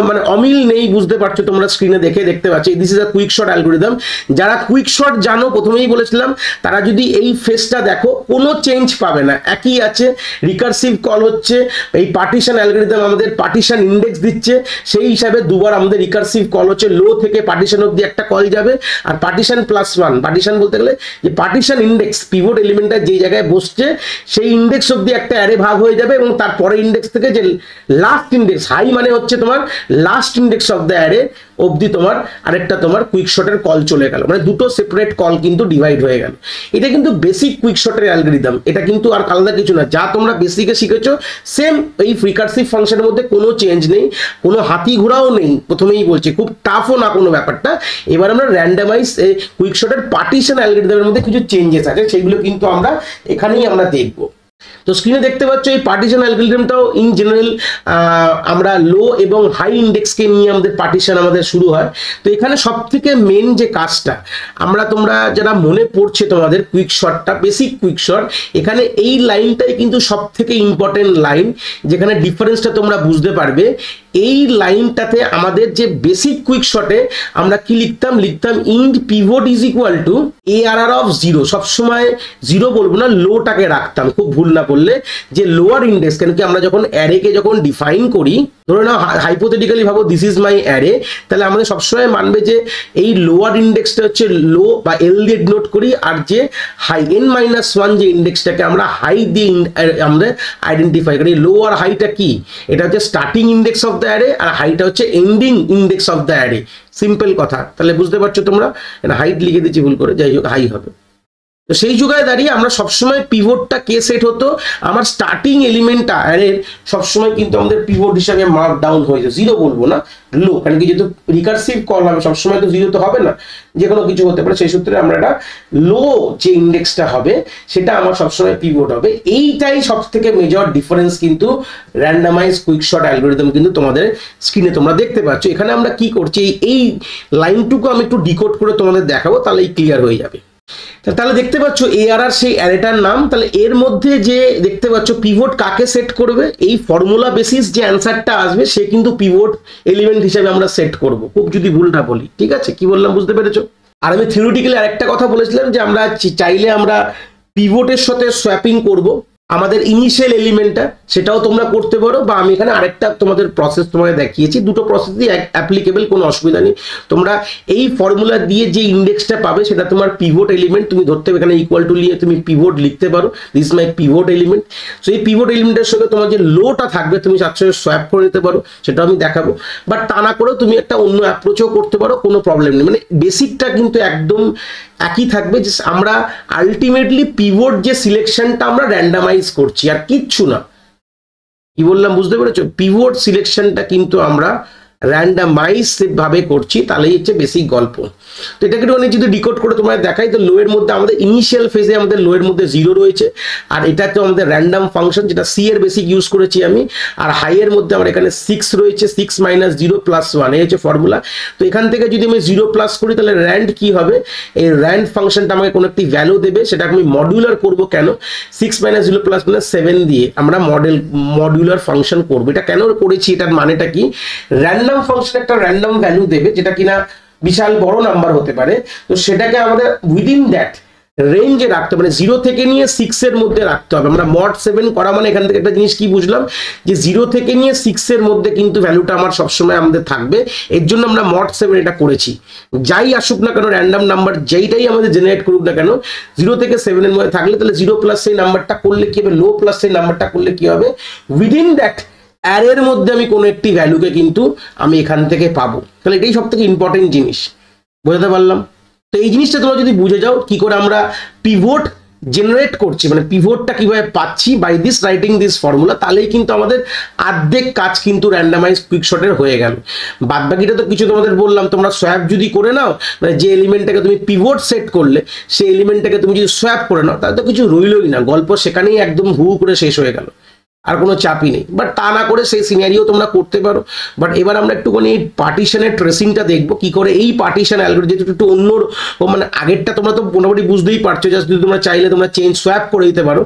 মানে অমিল নেই, বুঝতে পারছো তোমরা স্ক্রিনে দেখতে পাচ্ছ। This is a quick shot algorithm. যারা কুইক শট জানো, প্রথমেই বলেছিলাম, তারা যদি এই ফেসটা দেখো কোনো চেঞ্জ পাবে না, একই আছে। রিকার্সিভ কল হচ্ছে, এই পার্টিশন অ্যালগরিদম আমাদের পার্টিশন ইন্ডেক্স দিচ্ছে, সেই হিসাবে দুবার আমাদের রিকার্সিভ কল হচ্ছে, লো থেকে পার্টিশন অবধি একটা কল যাবে। আর পার্টিশন +1, পার্টিশন বলতে গেলে যে পার্টিশন ইন্ডেক্স পিভট এলিমেন্টটা যে জায়গায় বসছে সেই ইন্ডেক্স অবধি একটা অ্যারে ভাগ হয়ে যাবে, এবং তারপরে ইন্ডেক্স থেকে যে লাস্ট ইন্ডেক্স, হাই মানে হচ্ছে তোমার last index of the array অবধি তোমার আরেকটা তোমার কুইক শটের কল চলে গেল, মানে দুটো সেপারেট কল কিন্তু ডিভাইড হয়ে গেল। এটা কিন্তু বেসিক কুইক শটের অ্যালগরিদম, এটা কিন্তু আর আলাদা কিছু না। যা তোমরা বেসিকে শিখেছো সেম এই রিকার্সিভ ফাংশনের মধ্যে কোনো চেঞ্জ নেই, কোনো হাতি ঘোড়াও নেই। প্রথমেই বলছি খুব টাফও না কোনো ব্যাপারটা। এবার আমরা র্যান্ডামাইজ কুইক শটের পার্টিশন অ্যালগরিদমের মধ্যে কিছু চেঞ্জেস আছে, সেগুলো কিন্তু আমরা এখানেই আমরা দেখবো। তো স্ক্রিনে দেখতে পাচ্ছ এই পার্টিশন অ্যালগরিদমটাও ইন জেনারেল আমরা লো এবং হাই ইন্ডেক্সকে নিয়ে আমাদের পার্টিশন আমাদের শুরু হয়। তো এখানে সব থেকে মেন যে কাজটা তোমরা যারা মনে পড়ছে তোমাদের কুইক শটটা, বেসিক কুইক শট, এখানে এই লাইনটাই কিন্তু সব থেকে ইম্পর্টেন্ট লাইন, যেখানে ডিফারেন্সটা তোমরা বুঝতে পারবে। এই লাইনটাতে আমাদের যে বেসিক কুইক শটে আমরা কি লিখতাম, int pivot is equal to ARR of 0। সবসময় 0 বলবো না, লোটাকে রাখতাম, খুব ভুল না করলে, যে লোয়ার ইন্ডেক্স। কেন কি আমরা যখন অ্যারেকে যখন ডিফাইন করি, ধরে নাও হাইপোথেটিক্যালি ভাবো দিস ইজ মাই অ্যারে, তাহলে আমাদের সবসময় মানবে যে এই লোয়ার ইন্ডেক্সটা হচ্ছে লো বা এল দিয়ে ডিনোট করি, আর যে হাই n-1 যে ইন্ডেক্সটাকে আমরা হাই দিয়ে আমরা আইডেন্টিফাই করি। লো আর হাইটা কি, এটা হচ্ছে starting index of the array, আর হাইটা হচ্ছে ending index of the array. Simple কথা, তাহলে বুঝতে পারছো তোমরা। হাইট লিখে দিচ্ছি ভুল করে, যাই হোক হাই হবে। তো সেই জায়গায় দাঁড়িয়ে আমরা সবসময় পিভটটা কে সেট হতো, আমার স্টার্টিং এলিমেন্টটা অ্যারের সবসময় কিন্তু আমাদের পিভট হিসাবে মার্ক ডাউন হয়ে যায়। 0 বলবো না, লো, কারণ কি যেহেতু রিকার্সিভ কল হবে সবসময় তো 0 তো হবে না, যে কোনো কিছু হতে পারে। সেই সূত্রে আমরা এটা লো যে ইন্ডেক্সটা হবে সেটা আমার সবসময় পিভট হবে। এইটাই সব থেকে মেজর ডিফারেন্স কিন্তু র্যান্ডামাইজ কুইক শট অ্যালগরিদম কিন্তু তোমাদের স্ক্রিনে তোমরা দেখতে পাচ্ছ। এখানে আমরা কি করছি, এই লাইনটুকু আমি একটু ডিকোড করে তোমাদের দেখাবো, তাহলেই ক্লিয়ার হয়ে যাবে। তাহলে দেখতে পাচ্ছ ARR সেই অ্যারেটার নাম। তাহলে এর মধ্যে যে দেখতে পাচ্ছ পিভট কাকে সেট করবে, এই ফর্মুলা বেসিস যে অ্যান্সারটা আসবে সে কিন্তু পিভট এলিমেন্ট হিসেবে আমরা সেট করব, খুব যদি ভুলটা বলি। ঠিক আছে, কি বললাম বুঝতে পেরেছো? আর আমি থিওরিটিক্যালি আরেকটা কথা বলেছিলাম যে আমরা চাইলে আমরা পিভটের সাথে সোয়াপিং করব আমাদের ইনিশিয়াল এলিমেন্টটা, সেটাও তোমরা করতে পারো। বা আমি এখানে আরেকটা তোমাদের প্রসেস তোমাদের দেখিয়েছি, দুটো প্রসেসই অ্যাপ্লিকেবল, কোনো অসুবিধা নেই। তোমরা এই ফর্মুলা দিয়ে যে ইন্ডেক্সটা পাবে সেটা তোমার পিভট এলিমেন্ট, তুমি ধরতে হবে এখানে ইকুয়াল টু নিয়ে তুমি পিভট লিখতে পারো, this is my pivot element. So এই পিভট এলিমেন্টের সঙ্গে তোমার যে লোটা থাকবে তুমি তার সঙ্গে সোয়াপ করে নিতে পারো, সেটাও আমি দেখাবো। বাট তা না করেও তুমি একটা অন্য অ্যাপ্রোচও করতে পারো, কোনো প্রবলেম নেই। মানে বেসিকটা কিন্তু একদম একই থাকবে, যে আমরা আলটিমেটলি পিভট যে সিলেকশনটা আমরা র্যান্ডামাইজ করছি, আর কিচ্ছু না। কি বললাম বুঝতে পেরেছো? পিভট সিলেকশনটা কিন্তু আমরা র্যান্ডামাইজ ভাবে করছি, তাহলেই হচ্ছে বেসিক গল্প। তো এটাকে একটুখানি যদি ডিকোড করে তোমায় দেখাই, তো লো এর মধ্যে আমাদের ইনিশিয়াল ফেজে আমাদের লো এর মধ্যে 0 রয়েছে, আর এটা তো আমাদের র্যান্ডাম ফাংশন যেটা সি এর বেসিক ইউজ করেছি আমি। আর হাই এর মধ্যে আমার এখানে 6 রয়েছে, 6 - 0 + 1 এই হচ্ছে ফর্মুলা। তো এখান থেকে যদি আমি 0 প্লাস করি তাহলে র্যান্ড কি হবে, এই র্যান্ড ফাংশনটা আমাকে কোনো একটি ভ্যালু দেবে, সেটাকে আমি মডুলার করব। কেন 6 - 0 + 7 দিয়ে আমরা মডুলার ফাংশন করব। এটা কেন করেছি, এটার মানেটা কি, র্যান্ডাম ফাংশন একটা র্যান্ডাম ভ্যালু দেবে যেটা কিনা বিশাল বড় নাম্বার হতে পারে, তো সেটাকে আমাদের উইদিন দ্যাট রেঞ্জে রাখতে হবে, মানে 0 থেকে নিয়ে 6 এর মধ্যে রাখতে হবে। আমরা মড 7 করা মানে এখান থেকে একটা জিনিস কি বুঝলাম, যে 0 থেকে নিয়ে 6 এর মধ্যে কিন্তু ভ্যালুটা আমার সবসময় আমাদের থাকবে, এর জন্য আমরা মড 7 এটা করেছি। যাই আসুক না কেন র্যান্ডাম নাম্বার, যেইটাই আমাদের জেনারেট করুক না কেন, 0 থেকে 7 এর মধ্যে থাকলে তাহলে 0 প্লাস সেই নাম্বারটা করলে কি হবে, লো প্লাস সেই নাম্বারটা করলে কি হবে, উইদিন দ্যাট অ্যারের মধ্যে আমি কোনো একটি ভ্যালুকে কিন্তু আমি এখান থেকে পাবো। তাহলে এটাই সব থেকে ইম্পর্টেন্ট জিনিস, বোঝাতে পারলাম? তো এই জিনিসটা তোমরা যদি বুঝে যাও কি করে আমরা পিভট জেনারেট করছি, মানে পিভটটা কিভাবে পাচ্ছি by this writing this formula, তাহলেই কিন্তু আমাদের অর্ধেক কাজ কিন্তু র্যান্ডামাইজ কুইক শটের হয়ে গেল। বাদ বাকিটা তো কিছু তোমাদের বললাম, তোমরা সোয়াপ যদি করে নাও, মানে যে এলিমেন্টটাকে তুমি পিভট সেট করলে সেই এলিমেন্টটাকে তুমি যদি সোয়াপ করে নাও, তাহলে তো কিছু রইলই না, গল্প সেখানেই একদম হু করে শেষ হয়ে গেল, আর কোনো চাপই নেই। বাট তা না করে সেই সিনারিও তোমরা করতে পারো। বাট এবার আমরা একটুখানি এই পার্টিশনের ট্রেসিংটা দেখবো, কি করে এই পার্টিশন অ্যালগরিদম, যেহেতু একটু অন্য মানে আগেরটা তোমরা তো মোটামুটি বুঝতেই পারছো, জাস্ট যদি তোমরা চাইলে তোমরা চেঞ্জ সোয়াপ করে দিতে পারো।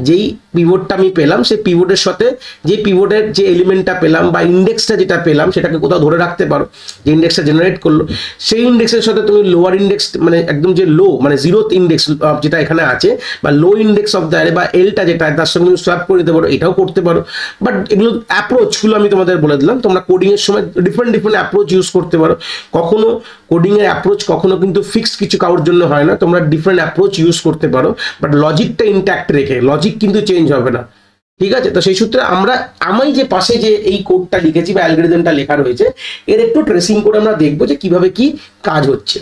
যেই পিভটটা আমি পেলাম সেই পিভটের সাথে যে পিভটের যে এলিমেন্টটা পেলাম বা ইন্ডেক্সটা যেটা পেলাম সেটাকে কোথাও ধরে রাখতে পারো, যে ইন্ডেক্সটা জেনারেট করলো সেই ইন্ডেক্সের সাথে তুমি লোয়ার ইন্ডেক্স মানে একদম যে লো মানে 0th ইন্ডেক্স যেটা এখানে আছে বা লো ইন্ডেক্স অফ দ্য অ্যারে বা এলটা যেটা, তার সঙ্গে তুমি সোয়াপ করে দিতে পারো, এটাও করতে পারো। বাট এগুলো অ্যাপ্রোচগুলো আমি তোমাদের বলে দিলাম, তোমরা কোডিং এর সময় ডিফারেন্ট অ্যাপ্রোচ ইউজ করতে পারো। কখনো কোডিং এর অ্যাপ্রোচ কখনো কিন্তু ফিক্সড কিছু কারোর জন্য হয় না, তোমরা ডিফারেন্ট অ্যাপ্রোচ ইউজ করতে পারো, বাট লজিকটা ইনট্যাক্ট রেখে, লজিক কিন্তু চেঞ্জ হবে না, ঠিক আছে? তো সেই সূত্রে আমি যে পাশে যে এই কোডটা লিখেছি বা অ্যালগরিদমটা লেখা রয়েছে, এর একটু ট্রেসিং করে আমরা দেখবো যে কিভাবে কি কাজ হচ্ছে।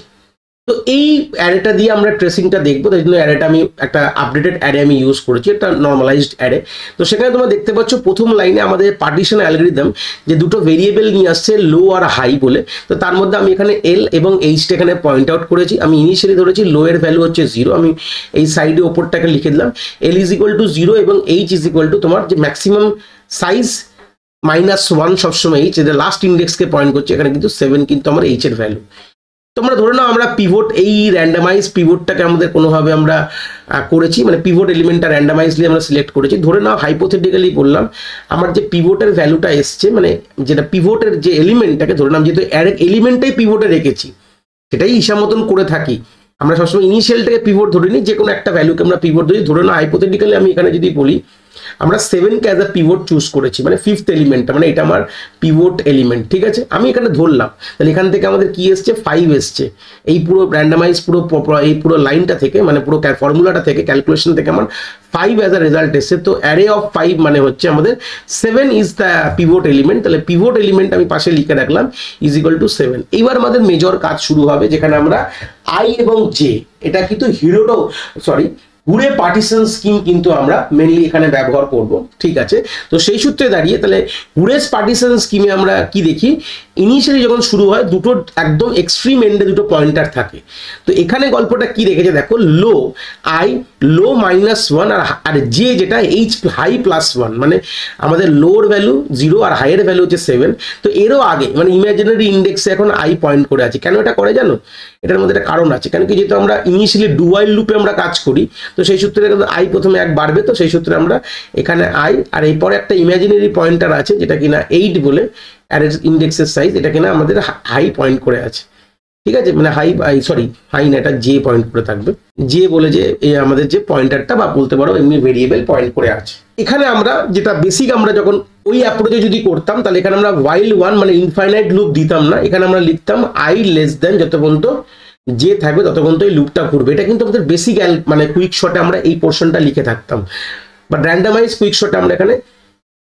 তো এই অ্যারেটা দিয়ে আমরা ট্রেসিংটা দেখবো, তাই জন্য অ্যারেটা আমি একটা আপডেটেড অ্যারে আমি ইউজ করেছি, একটা নর্মালাইজড অ্যারে। তো সেখানে তোমরা দেখতে পাচ্ছ প্রথম লাইনে আমাদের পার্টিশন অ্যালগরিদম যে দুটো ভেরিয়েবল নিয়ে আসছে লো আর হাই বলে, তো তার মধ্যে আমি এখানে এল এবং এইচটা এখানে পয়েন্ট আউট করেছি। আমি ইনিশিয়ালি ধরেছি লো এর ভ্যালু হচ্ছে 0, আমি এই সাইডে ওপরটাকে লিখে দিলাম এল ইজ ইকুয়াল টু 0 এবং এইচ ইজ ইকুয়াল টু তোমার যে ম্যাক্সিমাম সাইজ -1 সবসময় এইচ, যেটা লাস্ট ইন্ডেক্সকে পয়েন্ট করছে, এখানে কিন্তু 7 কিন্তু আমার এইচ এর ভ্যালু। তোমরা ধরে নাও আমরা পিভট, এই র্যান্ডামাইজ পিভটটাকে আমাদের কোনোভাবে আমরা করেছি, মানে পিভট এলিমেন্টটা র্যান্ডামাইজলি আমরা সিলেক্ট করেছি। ধরে নাও হাইপোথেটিক্যালি বললাম আমার যে পিভটের ভ্যালুটা এসছে, মানে যেটা পিভটের যে এলিমেন্টটাকে ধরে নাম, যেহেতু এলিমেন্টটাই পিভটে রেখেছি, সেটাই হিসাব মতন করে থাকি আমরা সবসময়, ইনিশিয়ালটাকে পিভট ধরিনি, যে কোনো একটা ভ্যালুকে আমরা পিভট ধরি। ধরে নাও হাইপোথেটিক্যালি আমি এখানে যদি বলি আমরা 7কে অ্যাজ আ পিভট চুজ করেছি, মানে 5th এলিমেন্টটা, মানে এটা আমার পিভট এলিমেন্ট, ঠিক আছে? আমি এখানে ধরলাম, তাহলে এখান থেকে আমাদের কি এসছে, 5 এসছে। এই পুরো র্যান্ডামাইজ এই পুরো লাইনটা থেকে, মানে পুরো ফর্মুলাটা থেকে, ক্যালকুলেশন থেকে আমার 5 অ্যাজ আ রেজাল্ট এসছে। তো অ্যারে অফ 5 মানে হচ্ছে আমাদের 7 ইজ দ্য পিভট এলিমেন্ট। তাহলে পিভট এলিমেন্ট আমি পাশে লিখে রাখলাম ইজ ইকুয়াল টু 7। এইবার আমাদের মেজর কাজ শুরু হবে, যেখানে আমরা আই এবং জে, এটা কিন্তু হুরে পার্টিশন স্কিম কিন্তু আমরা মেনলি এখানে ব্যবহার করব, ঠিক আছে? তো সেই সূত্রে দাঁড়িয়ে তাহলে হুরেস পার্টিশন স্কিমে আমরা কি দেখি, ইনিশিয়ালি যখন শুরু হয় দুটো একদম এক্সট্রিম এন্ডে দুটো পয়েন্টার থাকে। তো এখানে গল্পটা কি রেখেছে দেখো, লো আই লো -1 আর জে যেটা এইচ হাই +1, মানে আমাদের লোর ভ্যালু 0 আর হাইয়ের ভ্যালু হচ্ছে 7। তো এরও আগে মানে ইমাজিনারি ইন্ডেক্সে এখন আই পয়েন্ট করে আছে। কেন এটা করে জানো? এটার মধ্যে একটা কারণ আছে, কেন কি যেহেতু আমরা ইনিশিয়ালি ডুয়াইল লুপে আমরা কাজ করি, তো সেই সূত্রে আই প্রথমে 1 বাড়বে, তো সেই সূত্রে আমরা এখানে আই আর এই পরে একটা ইমাজিনারি পয়েন্টার আছে যেটা কিনা 8 বলে অ্যারের ইন্ডেক্সের সাইজ, এটা কিনা আমাদের হাই পয়েন্ট করে আছে, ঠিক আছে? মানে হাই না, এটা জে পয়েন্ট করে থাকবে, জে বলে যে আমাদের যে পয়েন্টারটা বা বলতে পারো এমনি ভেরিয়েবল পয়েন্ট করে আছে। এখানে আমরা যেটা বেসিক আমরা যখন ওই অ্যাপ্রোচে যদি করতাম, তাহলে এখানে আমরা while 1 মানে ইনফাইনাইট লুপ দিতাম না, এখানে আমরা লিখতাম আই লেস দেন যত পর্যন্ত যে থাকবে তত পর্যন্ত এই লুপটা ঘুরবে। এটা কিন্তু আমাদের বেসিক মানে কুইক শটে আমরা এই পোর্শনটা লিখে থাকতাম, বাট র্যান্ডামাইজ কুইক শটে আমরা এখানে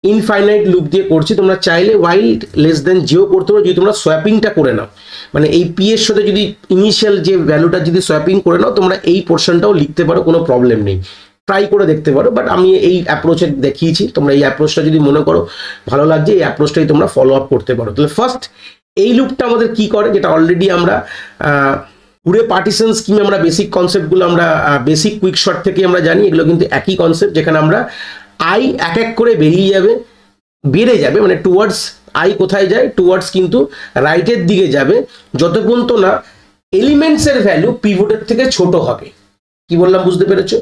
ইনফাইনাইট লুপ দিয়ে করছি। তোমরা চাইলে while লেস দেন যেও করতে পারো, যদি তোমরা সোয়াপিংটা করে নাও, মানে এই পি এর সাথে যদি ইনিশিয়াল যে ভ্যালুটা যদি সোয়াপিং করে নাও, তোমরা এই পোর্শনটাও লিখতে পারো, কোনো প্রবলেম নেই, ট্রাই করে দেখতে পারো। বাট আমি এই অ্যাপ্রোচে দেখিয়েছি, তোমরা এই অ্যাপ্রোচটা যদি মনে করো ভালো লাগছে, এই অ্যাপ্রোচটাই তোমরা ফলো আপ করতে পারো। তাহলে ফার্স্ট এই লুপটা আমাদের কি করে, যেটা অলরেডি আমরা পুরো পার্টিশন স্কিমে আমরা বেসিক কনসেপ্টগুলো আমরা বেসিক কুইক শর্ট থেকে আমরা জানি, এগুলো কিন্তু একই কনসেপ্ট, যেখানে আমরা আই এক এক করে বেড়ে যাবে, মানে টুয়ার্ডস আই কোথায় যায়, টুয়ার্ডস কিন্তু রাইটের দিকে যাবে যত পর্যন্ত না এলিমেন্টসের ভ্যালু পিভটের থেকে ছোট হবে। কি বললাম বুঝতে পেরেছো?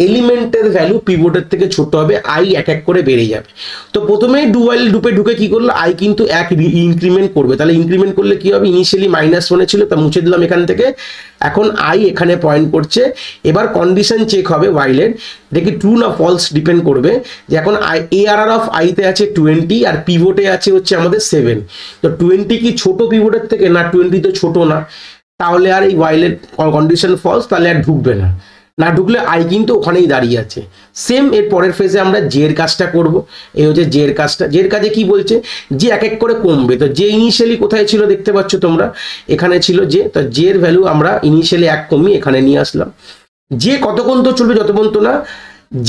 এলিমেন্টের ভ্যালু পিভটের থেকে ছোট হবে, আই এক এক করে বেড়ে যাবে। তো প্রথমেই ডু ওয়াইল লুপে ঢুকে কি করলো, আই কিন্তু এক ইনক্রিমেন্ট করবে। তাহলে ইনক্রিমেন্ট করলে কি হবে, ইনিশিয়ালি -1 ছিল, তা মুছে দিলাম এখান থেকে, এখন আই এখানে পয়েন্ট করছে। এবার কন্ডিশন চেক হবে ওয়াইলের, দেখি ট্রু না ফলস ডিপেন্ড করবে, যে এখন ARR অফ আইতে আছে 20 আর পিভটে আছে হচ্ছে আমাদের 7। তো 20 কি ছোট পিভটের থেকে? না, 20 তো ছোট না, তাহলে আর এই ওয়াইলের কন্ডিশন ফলস, তাহলে আর ঢুকবে না। না ঢুকলে আই কিন্তু ওখানেই দাঁড়িয়ে আছে। সেম এর পরের ফেজে আমরা জের কাজটা করব। এই হচ্ছে জের কাজটা। জের কাজে কি বলছে, যে এক এক করে কমবে। তো যে ইনিশিয়ালি কোথায় ছিল দেখতে পাচ্ছ তোমরা, এখানে ছিল যে, তো জের ভ্যালু আমরা ইনিশিয়ালি 1 কমিয়ে এখানে নিয়ে আসলাম। যে কতক্ষণ তো চলবে, যত পর্যন্ত না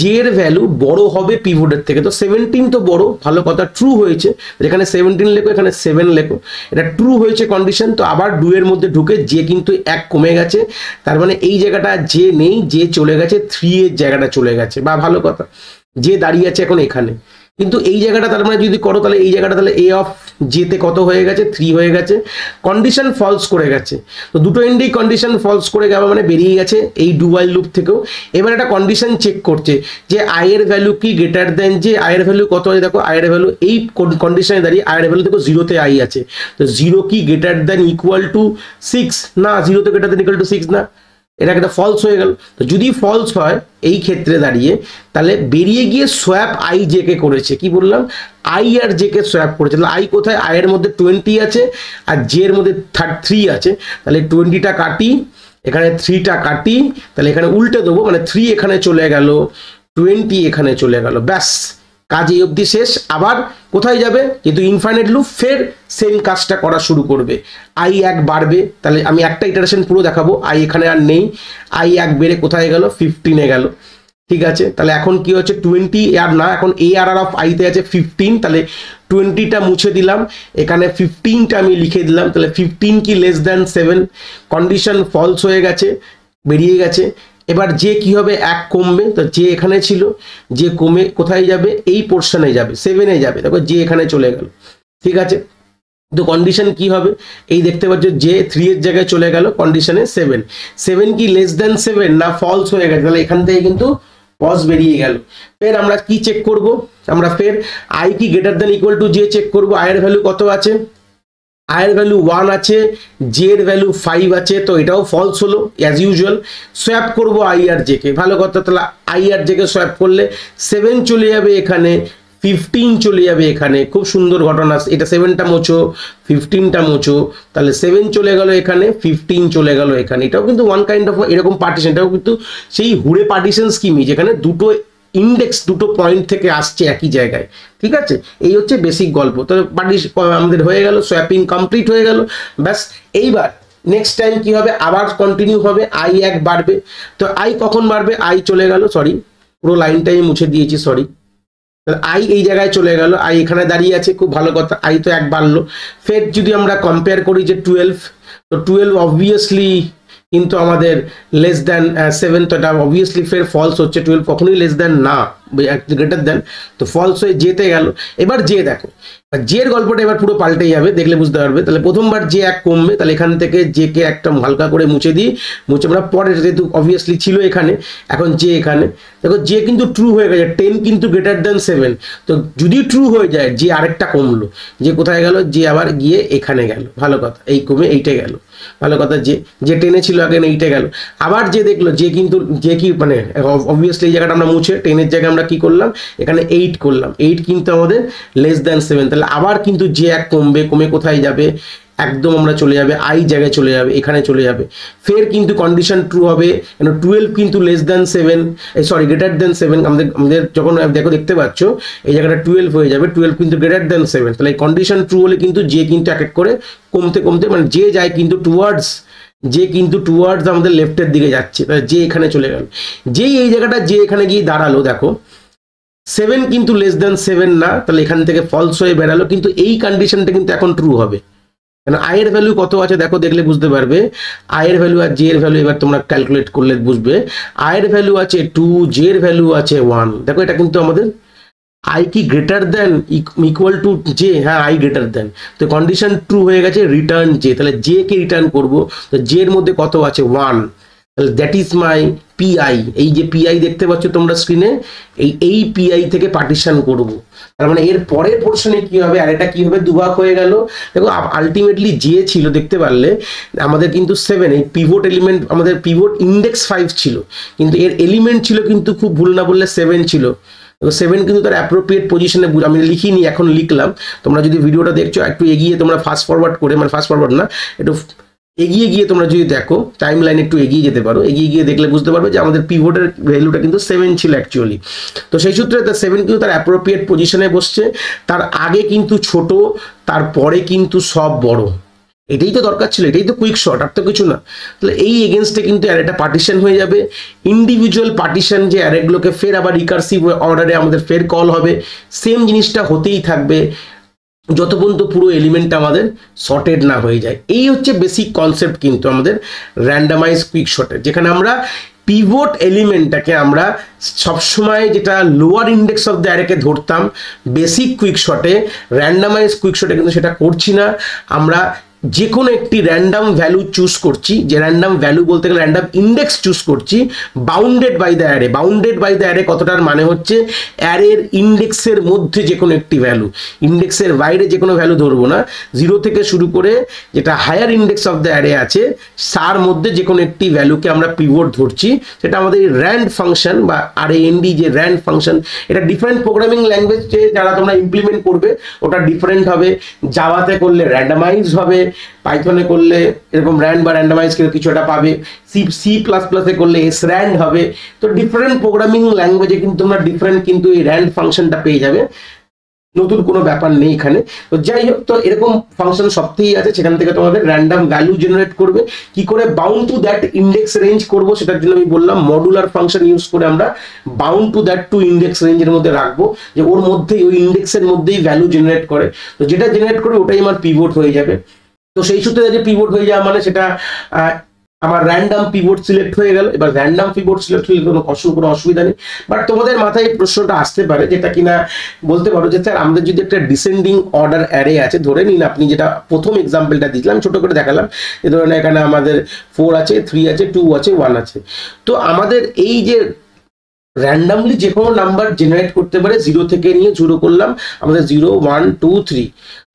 জের ভ্যালু বড় হবে পিভটের থেকে। তো 17 তো বড়, ভালো কথা, ট্রু হয়েছে। এখানে 17 লেখো, এখানে 7 লেখো, এটা ট্রু হয়েছে কন্ডিশন। তো আবার ডু এর মধ্যে ঢুকে যে কিন্তু 1 কমে গেছে, তার মানে এই জায়গাটা যে নেই, যে চলে গেছে 3 এর জায়গাটা চলে গেছে, বা ভালো কথা যে দাঁড়িয়ে আছে এখন এখানে। কিন্তু এই জায়গাটা তার মানে যদি করো, তাহলে এই জায়গাটা তাহলে এ অফ জেতে কত হয়ে গেছে, 3 হয়ে গেছে, কন্ডিশন ফলস করে গেছে। তো দুটো এন্ডেই কন্ডিশন ফলস করে গেল, মানে বেরিয়ে গেছে এই ডু ওয়াইল লুপ থেকেও। এবার একটা কন্ডিশন চেক করছে যে আই এর ভ্যালু কি গ্রেটার দেন, যে আই এর ভ্যালু কত হয়, দেখো আই এর ভ্যালু এই কন্ডিশনে দাঁড়িয়ে আই এর ভ্যালু দেখো 0তে আই আছে। তো 0 কি গ্রেটার দেন ইকুয়াল টু 6? না, 0 তো গ্রেটার দেন ইকুয়াল টু 6 না, এটা একটা ফলস হয়ে গেল। তো যদি ফলস হয় এই ক্ষেত্রে দাঁড়িয়ে, তাহলে বেরিয়ে গিয়ে সোয়াপ আই জে কে করেছে। কি বললাম, আই আর জে কে সোয়াপ করেছে। তাহলে আই কোথায়, আই এর মধ্যে 20 আছে আর জে এর মধ্যে 3 আছে। তাহলে 20টা কাটি, এখানে 3টা কাটি, তাহলে এখানে উল্টে দেবো, মানে 3 এখানে চলে গেল, 20 এখানে চলে গেল, ব্যাস কাজ এই অবধি শেষ। আবার কোথায় যাবে, যেহেতু ইনফাইনাইট লুপ, ফের সেম কাজটা করা শুরু করবে। আই 1 বাড়বে, তাহলে আমি একটা ইটারেশন পুরো দেখাবো। আই এখানে আর নেই, আই 1 বেড়ে কোথায় গেল, 15-এ গেল। ঠিক আছে, তাহলে এখন কি হচ্ছে, 20 আর না, এখন ARR অফ আইতে আছে 15, তাহলে 20টা মুছে দিলাম, এখানে 15টা আমি লিখে দিলাম। তাহলে 15 কি লেস দ্যান 7, কন্ডিশন ফলস হয়ে গেছে, বেরিয়ে গেছে। এবার যে কি হবে, 1 কমবে। তো যে এখানে ছিল, যে কমে কোথায় যাবে, এই পোর্শনে যাবে, 7-এ যাবে। দেখো যে এখানে চলে গেল। ঠিক আছে, তো কন্ডিশন কি হবে, এই দেখতে পাচ্ছ যে 3 এর জায়গায় চলে গেল, কন্ডিশনে 7 কি লেস দ্যান 7, না ফলস হয়ে গেছে। তাহলে এখান থেকে কিন্তু পজ বেরিয়ে গেল। ফের আমরা কি চেক করব, আমরা ফের আই কি greater than equal to J check করব। আই এর ভ্যালু কত আছে, আই এর ভ্যালু 1 আছে, জে এর ভ্যালু 5 আছে, তো এটাও ফলস হলো অ্যাজ ইউজুয়াল। সোয়াপ করব আই আর জে কে, ভালো কথা। তাহলে আই আর জে কে সোয়াপ করলে 7 চলে যাবে এখানে, 15 চলে যাবে এখানে। খুব সুন্দর ঘটনা, এটা 7টা মোছো, 15টা মোছো, তাহলে 7 চলে গেল এখানে, 15 চলে গেল এখানে। এটাও কিন্তু ওয়ান কাইন্ড অফ এরকম পার্টিশন, এটাও কিন্তু সেই হুড়ে পার্টিশন স্কিমই, যেখানে দুটো ইন্ডেক্স দুটো পয়েন্ট থেকে আসছে একই জায়গায়। ঠিক আছে, এই হচ্ছে বেসিক গল্প। তো আমাদের হয়ে গেল, সোয়াপিং কমপ্লিট হয়ে গেল, ব্যাস। এইবার নেক্সট টাইম কি হবে, আবার কন্টিনিউ হবে, আই 1 বাড়বে। তো আই কখন বাড়বে, আই চলে গেল, সরি পুরো লাইনটাই মুছে দিয়েছি, সরি। আই এই জায়গায় চলে গেল, আই এখানে দাঁড়িয়ে আছে, খুব ভালো কথা, আই তো 1 বাড়লো। ফের যদি আমরা কম্পেয়ার করি যে 12, তো 12 অবভিয়াসলি কিন্তু আমাদের লেস দ্যান 7, তো এটা অবভিয়াসলি ফের ফলস হচ্ছে। 12 কখনোই লেস দ্যান না, গ্রেটার দ্যান, তো ফলস হয়ে যেতে গেল। এবার যে দেখো, জের গল্পটা এবার পুরো পাল্টে যাবে, দেখলে বুঝতে পারবে। তাহলে প্রথমবার যে 1 কমবে, তাহলে এখান থেকে যে কে একটা হালকা করে মুছে দিই, মুছে আমরা পরে, যেহেতু অবভিয়াসলি ছিল এখানে, এখন যে এখানে দেখো যে কিন্তু ট্রু হয়ে গেছে, 10 কিন্তু গ্রেটার দ্যান 7। তো যদি ট্রু হয়ে যায়, যে আরেকটা কমলো, যে কোথায় গেল, যে আবার গিয়ে এখানে গেল, ভালো কথা, এই কমে এইটে গেল, ভালো কথা। যে 10-এ ছিল আগে, এইটে গেল। আবার যে দেখলো, যে কিন্তু যে কি মানে অবভিয়াসলি এই জায়গাটা আমরা মুছে 10-এর জায়গায় আমরা কি করলাম, এখানে 8 করলাম, 8 কিন্তু আমাদের লেস দ্যান 7। তাহলে আবার কিন্তু যে 1 কমবে, কমে কোথায় যাবে, একদম আমরা চলে যাবে আই জায়গায় চলে যাবে, এখানে চলে যাবে। ফের কিন্তু কন্ডিশন ট্রু হবে, কেন 12 কিন্তু less than 7, sorry greater than 7। আমাদের যখন দেখো দেখতে পাচ্ছ এই জায়গাটা 12 হয়ে যাবে, 12 কিন্তু গ্রেটার দ্যান 7। তাহলে কন্ডিশন ট্রু হলে কিন্তু যে কিন্তু এক এক করে কমতে কমতে, মানে যে যায় কিন্তু টুয়ার্ডস আমাদের লেফটের দিকে যাচ্ছে। তাহলে যে এখানে চলে গেল, যেই এই জায়গাটা যে এখানে গিয়ে দাঁড়ালো, দেখো 7 কিন্তু লেস দ্যান 7 না, তাহলে এখান থেকে ফলস হয়ে বেরালো। কিন্তু এই কন্ডিশনটা কিন্তু এখন ট্রু হবে, কেন আই এর ভ্যালু কত আছে দেখো, দেখলে বুঝতে পারবে। আই এর ভ্যালু আর জে এর ভ্যালু এবার তোমরা ক্যালকুলেট করলে বুঝবে। আই এর ভ্যালু আছে 2, জে এর ভ্যালু আছে 1। দেখো এটা কিন্তু আমাদের আই কি greater than equal to J? হ্যাঁ, আই গ্রেটার দেন, তো কন্ডিশন ট্রু হয়ে গেছে, রিটার্ন জে। তাহলে জে কে রিটার্ন করবো, তো জে এর মধ্যে কত আছে 1, তাহলে দ্যাট ইজ মাই পিআই। এই যে পিআই দেখতে পাচ্ছ তোমরা স্ক্রিনে, এই পিআই থেকে পার্টিশন করব। তার মানে এর পরের পোর্শনে কি হবে, আর এটা কি হবে, দুভাগ হয়ে গেল। দেখো আলটিমেটলি যে ছিল দেখতে পারলে আমাদের কিন্তু 7, এই পিভট এলিমেন্ট, আমাদের পিভট ইন্ডেক্স 5 ছিল, কিন্তু এর এলিমেন্ট ছিল কিন্তু খুব ভুল না বললে 7 ছিল। 7 কিন্তু তার অ্যাপ্রোপ্রিয়েট পজিশনে, আমি লিখিনি, এখন লিখলাম। তোমরা যদি ভিডিওটা দেখছো একটু এগিয়ে তোমরা ফাস্ট ফরওয়ার্ড করে, মানে ফাস্ট ফরওয়ার্ড না, একটু এগিয়ে গিয়ে তোমরা যদি দেখো টাইম লাইন একটু এগিয়ে যেতে পারো, এগিয়ে গিয়ে দেখলে বুঝতে পারবে যে আমাদের পিভটের ভ্যালুটা কিন্তু 7 ছিল অ্যাকচুয়ালি। তো সেই সূত্রে তার 7 কিন্তু তার অ্যাপ্রোপ্রিয়েট পজিশনে বসছে, তার আগে কিন্তু ছোট, তারপরে কিন্তু সব বড়। এটাই তো দরকার ছিল, এটাই তো কুইক শর্ট, আর তো কিছু না। তাহলে এই এগেনস্টে কিন্তু অ্যারেটা পার্টিশন হয়ে যাবে। ইন্ডিভিজুয়াল পার্টিশন যে অ্যারেগুলোকে ফের আবার রিকার্সিভ অর্ডারে আমাদের ফের কল হবে, সেম জিনিসটা হতেই থাকবে যত পর্যন্ত পুরো এলিমেন্টটা আমাদের সর্টেড না হয়ে যায়। এই হচ্ছে বেসিক কনসেপ্ট কিন্তু আমাদের র্যান্ডামাইজ কুইক শর্টের, যেখানে আমরা পিভট এলিমেন্টটাকে আমরা সবসময় যেটা লোয়ার ইন্ডেক্স অফ দ্য অ্যারেকে ধরতাম বেসিক কুইক শর্টে, র্যান্ডামাইজ কুইক শর্টে কিন্তু সেটা করছি না। আমরা যে কোনো একটি র্যান্ডাম ভ্যালু চুজ করছি, যে র্যান্ডাম ভ্যালু বলতে গেলে র্যান্ডাম ইন্ডেক্স চুজ করছি, bounded by the array. Bounded by the array কতটার মানে হচ্ছে অ্যারের ইন্ডেক্সের মধ্যে যে কোনো একটি ভ্যালু, ইন্ডেক্সের বাইরে যে কোনো ভ্যালু ধরবো না, 0 থেকে শুরু করে যেটা higher index of the array আছে তার মধ্যে যে কোনো একটি ভ্যালুকে আমরা পিভট ধরছি। সেটা আমাদের র্যান্ড ফাংশন বা RAND যে র্যান্ড ফাংশন, এটা ডিফারেন্ট প্রোগ্রামিং ল্যাঙ্গুয়েজে যারা তোমরা ইমপ্লিমেন্ট করবে ওটা ডিফারেন্ট হবে। জাভাতে করলে র্যান্ডামাইজ হবে, পাইথনে করলে এরকম র্যান্ড বা র্যান্ডামাইজ কিছু একটা পাবে, সি++এ করলে SRAND হবে। তো ডিফারেন্ট প্রোগ্রামিং ল্যাঙ্গুয়েজে কিন্তু তোমরা ডিফারেন্ট কিন্তু এই র্যান্ড ফাংশনটা পেয়ে যাবে, নতুন কোনো ব্যাপার নেই এখানে। তো যাই হোক, তো এরকম ফাংশন সবথেকেই আছে, সেখান থেকে তোমাদের র্যান্ডাম ভ্যালু জেনারেট করবে। কি করে bound to that index range করব, সেটার জন্য আমি বললাম মডুলার ফাংশন ইউজ করে আমরা bound to that two index রেঞ্জের মধ্যে রাখবো, যে ওর মধ্যেই ওই ইন্ডেক্সের মধ্যেই ভ্যালু জেনারেট করে। তো যেটা জেনারেট করে ওটাই আমার পিভট হয়ে যাবে। তো সেই সূত্রে যে পিভট হয়ে যাওয়া মানে সেটা আমার র্যান্ডাম পিভট সিলেক্ট হয়ে গেল। এবার র্যান্ডাম পিভট সিলেক্ট হলে কোনো অসুবিধা নেই, বাট তোমাদের মাথায় এই প্রশ্নটা আসতে পারে, যেটা কিনা বলতে পারো যে স্যার আমাদের যদি একটা ডিসেন্ডিং অর্ডার অ্যারে আছে, ধরে নিন আপনি যেটা প্রথম এক্সাম্পলটা দিয়েছিলাম ছোট করে দেখালাম, যে ধরেন এখানে আমাদের 4 আছে, 3 আছে, 2 আছে, 1 আছে। তো আমাদের এই যে র্যান্ডামলি যে কোনো নাম্বার জেনারেট করতে পারে, 0 থেকে নিয়ে শুরু করলাম আমাদের 0, 1, 2, 3।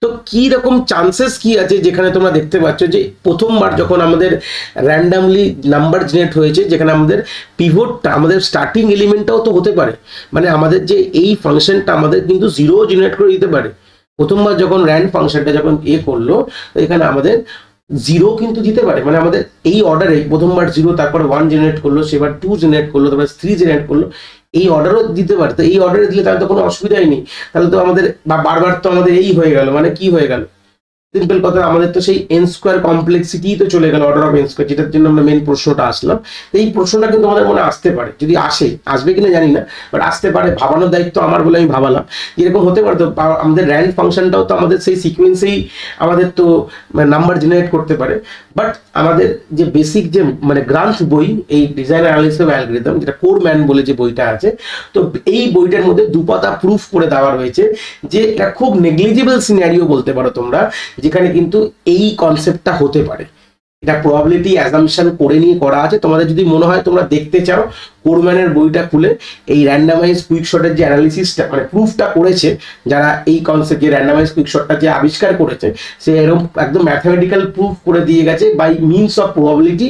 তো কি রকম চান্সেস কি আছে, যেখানে তোমরা দেখতে পাচ্ছ যে প্রথমবার যখন আমাদের র্যান্ডামলি নাম্বার জেনারেট হয়েছে, যেখানে আমাদের পিভটটা, আমাদের স্টার্টিং এলিমেন্টটাও তো হতে পারে, মানে আমাদের যে এই ফাংশনটা আমাদের কিন্তু 0 জেনারেট করে দিতে পারে। প্রথমবার যখন র্যান্ড ফাংশনটা যখন করলো, এখানে আমাদের 0 কিন্তু দিতে পারে, মানে আমাদের এই অর্ডারে প্রথমবার 0, তারপর 1 জেনারেট করলো, সেবার 2 জেনারেট করলো, তারপর 3 জেনারেট করলো, এই অর্ডারও দিতে পারে। তো এই অর্ডারে দিলে তাহলে তো কোনো অসুবিধাই নেই, তাহলে তো আমাদের বারবার তো আমাদের এই হয়ে গেল, মানে কি হয়ে গেল, সিম্পল কথা, আমাদের তো সেই n স্কয়ার কমপ্লেক্সিটি তো চলে গেল, অর্ডার অফ n স্কয়ার, যেটার জন্য আমরা মেন প্রশ্নটা আসলাম। এই প্রশ্নটা কিন্তু আমাদের মনে আসতে পারে, যদি আসবে কিনা জানি না, বাট আসতে পারে, ভাবানোর দায়িত্ব আমার বলে আমি ভাবালাম। যেরকম হতে পারে তো আমাদের র্যান্ড ফাংশনটাও তো আমাদের সেই সিকোয়েন্সেই আমাদের তো নাম্বার জেনারেট করতে পারে। বাট আমাদের যে বেসিক যে মানে গ্রান্থ বই, এই ডিজাইন অ্যানালিসিস অফ অ্যালগরিদম, যেটা কোরম্যান বলে যে বইটা আছে, তো এই বইটার মধ্যে 2 পাতা প্রুফ করে দেওয়া রয়েছে যে এটা খুব নেগলিজিবল সিনারিও বলতে পারো তোমরা, যেখানে কিন্তু এই কনসেপ্টটা হতে পারে। এটা প্রবাবিলিটি অ্যাজাম্পশন করে নিয়ে করা আছে। তোমাদের যদি মনে হয় তোমরা দেখতে চাও, কোরম্যানের বইটা খুলে এই র্যান্ডামাইজ কুইক শটের যে অ্যানালিসিসটা, মানে প্রুফটা করেছে, যারা এই কনসেপ্ট যে র্যান্ডামাইজ কুইক শটটা যে আবিষ্কার করেছে, সে এরকম একদম ম্যাথমেটিক্যাল প্রুফ করে দিয়ে গেছে by means of probability,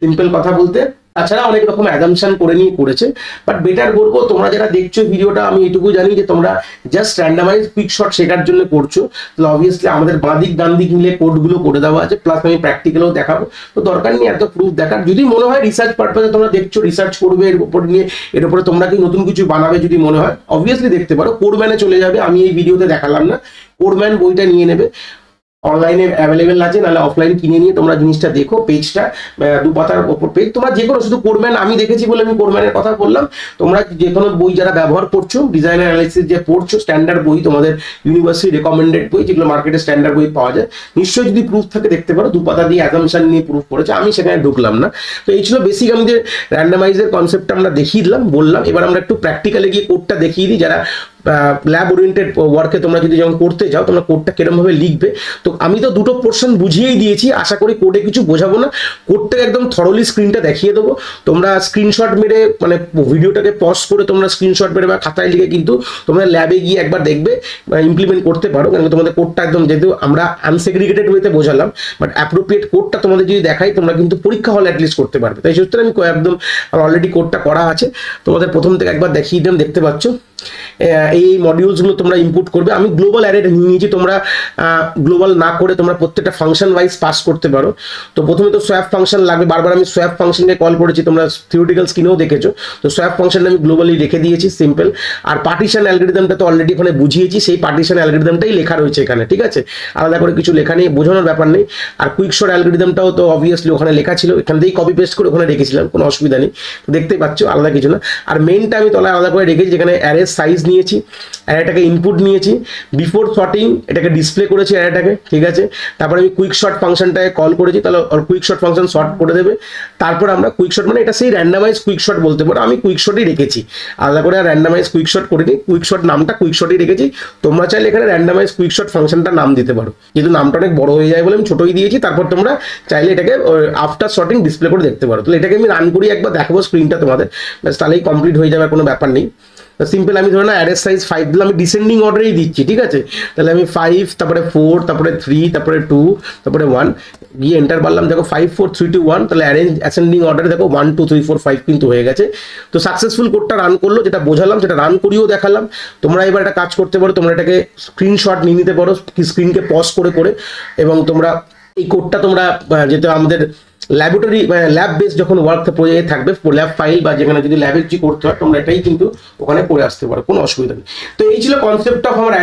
simple কথা বলতে। তাছাড়া অনেক রকম অ্যাজাম্পশন করে নিয়ে করেছে, বাট বেটার বলবো তোমরা যারা দেখছো ভিডিওটা, আমি এটুকু জানি যে তোমরা জাস্ট র্যান্ডামাইজ কুইক শট শেখার জন্য করছো। তাহলে অবভিয়াসলি আমাদের বাঁ দিক ডান দিক মিলে কোডগুলো করে দেওয়া আছে, প্লাস আমি প্র্যাকটিক্যালও দেখাবো। তো দরকার নেই এত প্রুফ দেখার। যদি মনে হয় রিসার্চ পারপাসে তোমরা দেখছো, রিসার্চ করবে এর উপর নিয়ে, এর উপরে তোমরা কি নতুন কিছু বানাবে, যদি মনে হয় অবভিয়াসলি দেখতে পারো, কোরম্যানে চলে যাবে, আমি এই ভিডিওতে দেখালাম না, কোরম্যান বইটা নিয়ে নেবে। অনলাইনে অ্যাভেলেবেল আছে, নাহলে অফলাইন কিনে নিয়ে তোমরা জিনিসটা দেখো। পেজটা 2 পাতার ওপর পেজ, তোমরা যে কোনো শুধু কোরম্যান আমি দেখেছি বলে আমি কোরম্যানের কথা বললাম। তোমরা যে কোনো বই যারা ব্যবহার করছো, ডিজাইন অ্যানালাইসিস যে পড়ছো, স্ট্যান্ডার্ড বই, তোমাদের ইউনিভার্সিটি রেকমেন্ডেড বই, যেগুলো মার্কেটে স্ট্যান্ডার্ড বই পাওয়া যায়, নিশ্চয়ই যদি প্রুফ থাকে দেখতে পারো। 2 পাতা দিয়ে অ্যাজাম্পশন নিয়ে প্রুফ করেছে, আমি সেখানে ঢুকলাম না। তো এই ছিল বেসিক আমাদের র্যান্ডামাইজের কনসেপ্টটা আমরা দেখিয়ে দিলাম, বললাম। এবার আমরা একটু প্র্যাকটিক্যালে গিয়ে কোডটা দেখিয়ে দিই। যারা ল্যাব ওরিয়েন্টেড ওয়ার্কে তোমরা যদি যখন করতে যাও, তোমরা কোডটা কিরকমভাবে লিখবে। তো আমি তো দুটো পোর্শন বুঝিয়েই দিয়েছি, আশা করি কোডে কিছু বোঝাবো না। কোডটাকে একদম থরলি স্ক্রিনটা দেখিয়ে দেবো, তোমরা স্ক্রিনশট মেরে, মানে ভিডিওটাকে পজ করে তোমরা স্ক্রিনশট মেরে বা খাতায় লিখে কিন্তু তোমরা ল্যাবে গিয়ে একবার দেখবে বা ইমপ্লিমেন্ট করতে পারো। কারণ তোমাদের কোডটা একদম, যেহেতু আমরা আনসেগ্রিগেটেড ওয়েতে বোঝালাম, বাট অ্যাপ্রোপ্রিয়েট কোডটা তোমাদের যদি দেখাই, তোমরা কিন্তু পরীক্ষা হলে অ্যাটলিস্ট করতে পারবে। তাই সূত্রে আমি একদম অলরেডি কোডটা করা আছে, তোমাদের প্রথম থেকে একবার দেখিয়ে দিলাম, দেখতে পাচ্ছ। এই মডিউলসগুলো তোমরা ইনপুট করবে। আমি গ্লোবাল অ্যারে নিয়েছি, তোমরা গ্লোবাল না করে তোমরা প্রত্যেকটা ফাংশন ওয়াইজ পাস করতে পারো। তো প্রথমে তো সোয়াপ ফাংশন লাগবে, বারবার আমি সোয়াপ ফাংশনকে কল করেছি, তোমরা থিওরিটিক্যাল স্ক্রিনেও দেখেছো। তো সোয়াপ ফাংশনটা আমি গ্লোবালি রেখে দিয়েছি, সিম্পল। আর পার্টিশন অ্যালগরিদমটা তো অলরেডি ওখানে বুঝিয়েছি, সেই পার্টিশন অ্যালগরিদমটাই লেখা রয়েছে এখানে, ঠিক আছে? আলাদা করে কিছু লেখা নেই, বোঝানোর ব্যাপার নেই। আর কুইক শর্ট অ্যালগরিদমটাও তো অবভিয়াসলি ওখানে লেখা ছিল, এখান থেকেই কপি পেস্ট করে ওখানে রেখেছিলাম, কোনো অসুবিধা নেই। দেখতেই পাচ্ছ, আলাদা কিছু না। আর মেইনটা আমি তলায় আলাদা করে রেখেছি, যেখানে অ্যারের সাইজ নিয়েছি, অ্যারেটাকে ইনপুট নিয়েছি, বিফোর শর্টিং এটাকে ডিসপ্লে করেছি অ্যারেটাকে, ঠিক আছে? তারপরে আমি কুইক শর্ট ফাংশনটাকে কল করেছি, তাহলে কুইক শর্ট ফাংশন শর্ট করে দেবে। তারপর আমরা কুইক শর্ট, মানে এটা সেই র্যান্ডামাইজ কুইক শর্ট বলতে পারো, আমি কুইক শর্টই রেখেছি, আলাদা করে আর র্যান্ডামাইজ কুইক শর্ট করিনি। কুইক শর্ট নামটা কুইক শর্টই রেখেছি। তোমরা চাইলে এখানে র্যান্ডামাইজ কুইক শর্ট ফাংশনটা নাম দিতে পারো, যেহেতু নামটা অনেক বড় হয়ে যায় বলে আমি ছোটই দিয়েছি। তারপর তোমরা চাইলে এটাকে আফটার শর্টিং ডিসপ্লে করে দেখতে পারো। তাহলে এটাকে আমি রান করি, একবার দেখাবো স্ক্রিনটা তোমাদের, তাহলেই কমপ্লিট হয়ে যাবে, কোনো ব্যাপার নেই। সিম্পল আমি ধরো না অ্যারের সাইজ 5 দিলাম, আমি ডিসেন্ডিং অর্ডারেই দিচ্ছি, ঠিক আছে? তাহলে আমি 5, তারপরে 4, তারপরে 3, তারপরে 2, তারপরে 1 গিয়ে এন্টার মারলাম। দেখো 5 4 3 2 1, তাহলে অ্যারেঞ্জ অ্যাসেন্ডিং অর্ডারে দেখো 1 2 3 4 5 কিন্তু হয়ে গেছে। তো সাকসেসফুল কোডটা রান করলো, যেটা বোঝালাম সেটা রান করিয়েও দেখালাম। তোমরা এবার একটা কাজ করতে পারো, তোমরা এটাকে স্ক্রিনশট নিয়ে নিতে পারো, স্ক্রিনকে পজ করে করে, এবং তোমরা এই কোডটা তোমরা যেটা আমাদের ল্যাবরেটরি ল্যাব বেস যখন ওয়ার্ক প্রজেক্টে থাকবে, ল্যাব ফাইল বা যেখানে যদি ল্যাবে কিছু করতে হয়, তোমরা এটাই কিন্তু ওখানে করে আসতে পারো, কোনো অসুবিধা নেই। তো এই ছিল কনসেপ্ট অফ আমার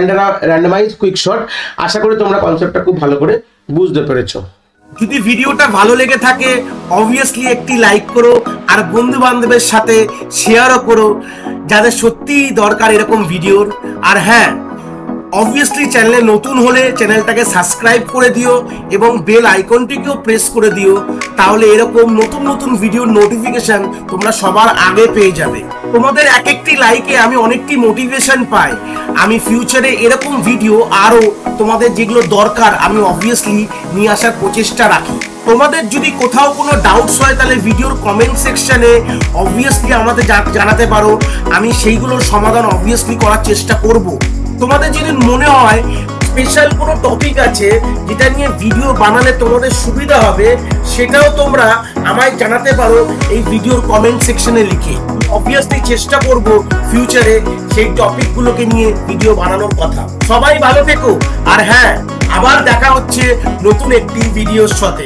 র্যান্ডামাইজ কুইক শর্ট। আশা করি তোমরা কনসেপ্টটা খুব ভালো করে বুঝতে পেরেছো। যদি ভিডিওটা ভালো লেগে থাকে অবভিয়াসলি একটি লাইক করো, আর বন্ধু বান্ধবের সাথে শেয়ারও করো যাদের সত্যিই দরকার এরকম ভিডিওর। আর হ্যাঁ, অবভিয়াসলি চ্যানেলে নতুন হলে চ্যানেলটাকে সাবস্ক্রাইব করে দিও এবং বেল আইকনটিকেও প্রেস করে দিও, তাহলে এরকম নতুন নতুন ভিডিওর নোটিফিকেশন তোমরা সবার আগে পেয়ে যাবে। তোমাদের এক একটি লাইকে আমি অনেকটি মোটিভেশন পাই, আমি ফিউচারে এরকম ভিডিও আরো তোমাদের যেগুলো দরকার আমি অবভিয়াসলি নিয়ে আসার প্রচেষ্টা রাখি। তোমাদের যদি কোথাও কোনো ডাউটস হয় তাহলে ভিডিওর কমেন্ট সেকশনে অবভিয়াসলি আমাদের জানাতে পারো, আমি সেইগুলোর সমাধান অবভিয়াসলি করার চেষ্টা করব। তোমাদের যদি মনে হয় স্পেশাল কোনো টপিক আছে যেটা নিয়ে ভিডিও বানালে তোমাদের সুবিধা হবে, সেটাও তোমরা আমায় জানাতে পারো এই ভিডিওর কমেন্ট সেকশনে লিখে। অবভিয়াসলি চেষ্টা করব ফিউচারে সেই টপিকগুলোকে নিয়ে ভিডিও বানানোর কথা। সবাই ভালো থেকো, আর হ্যাঁ, আবার দেখা হচ্ছে নতুন একটি ভিডিওর সাথে।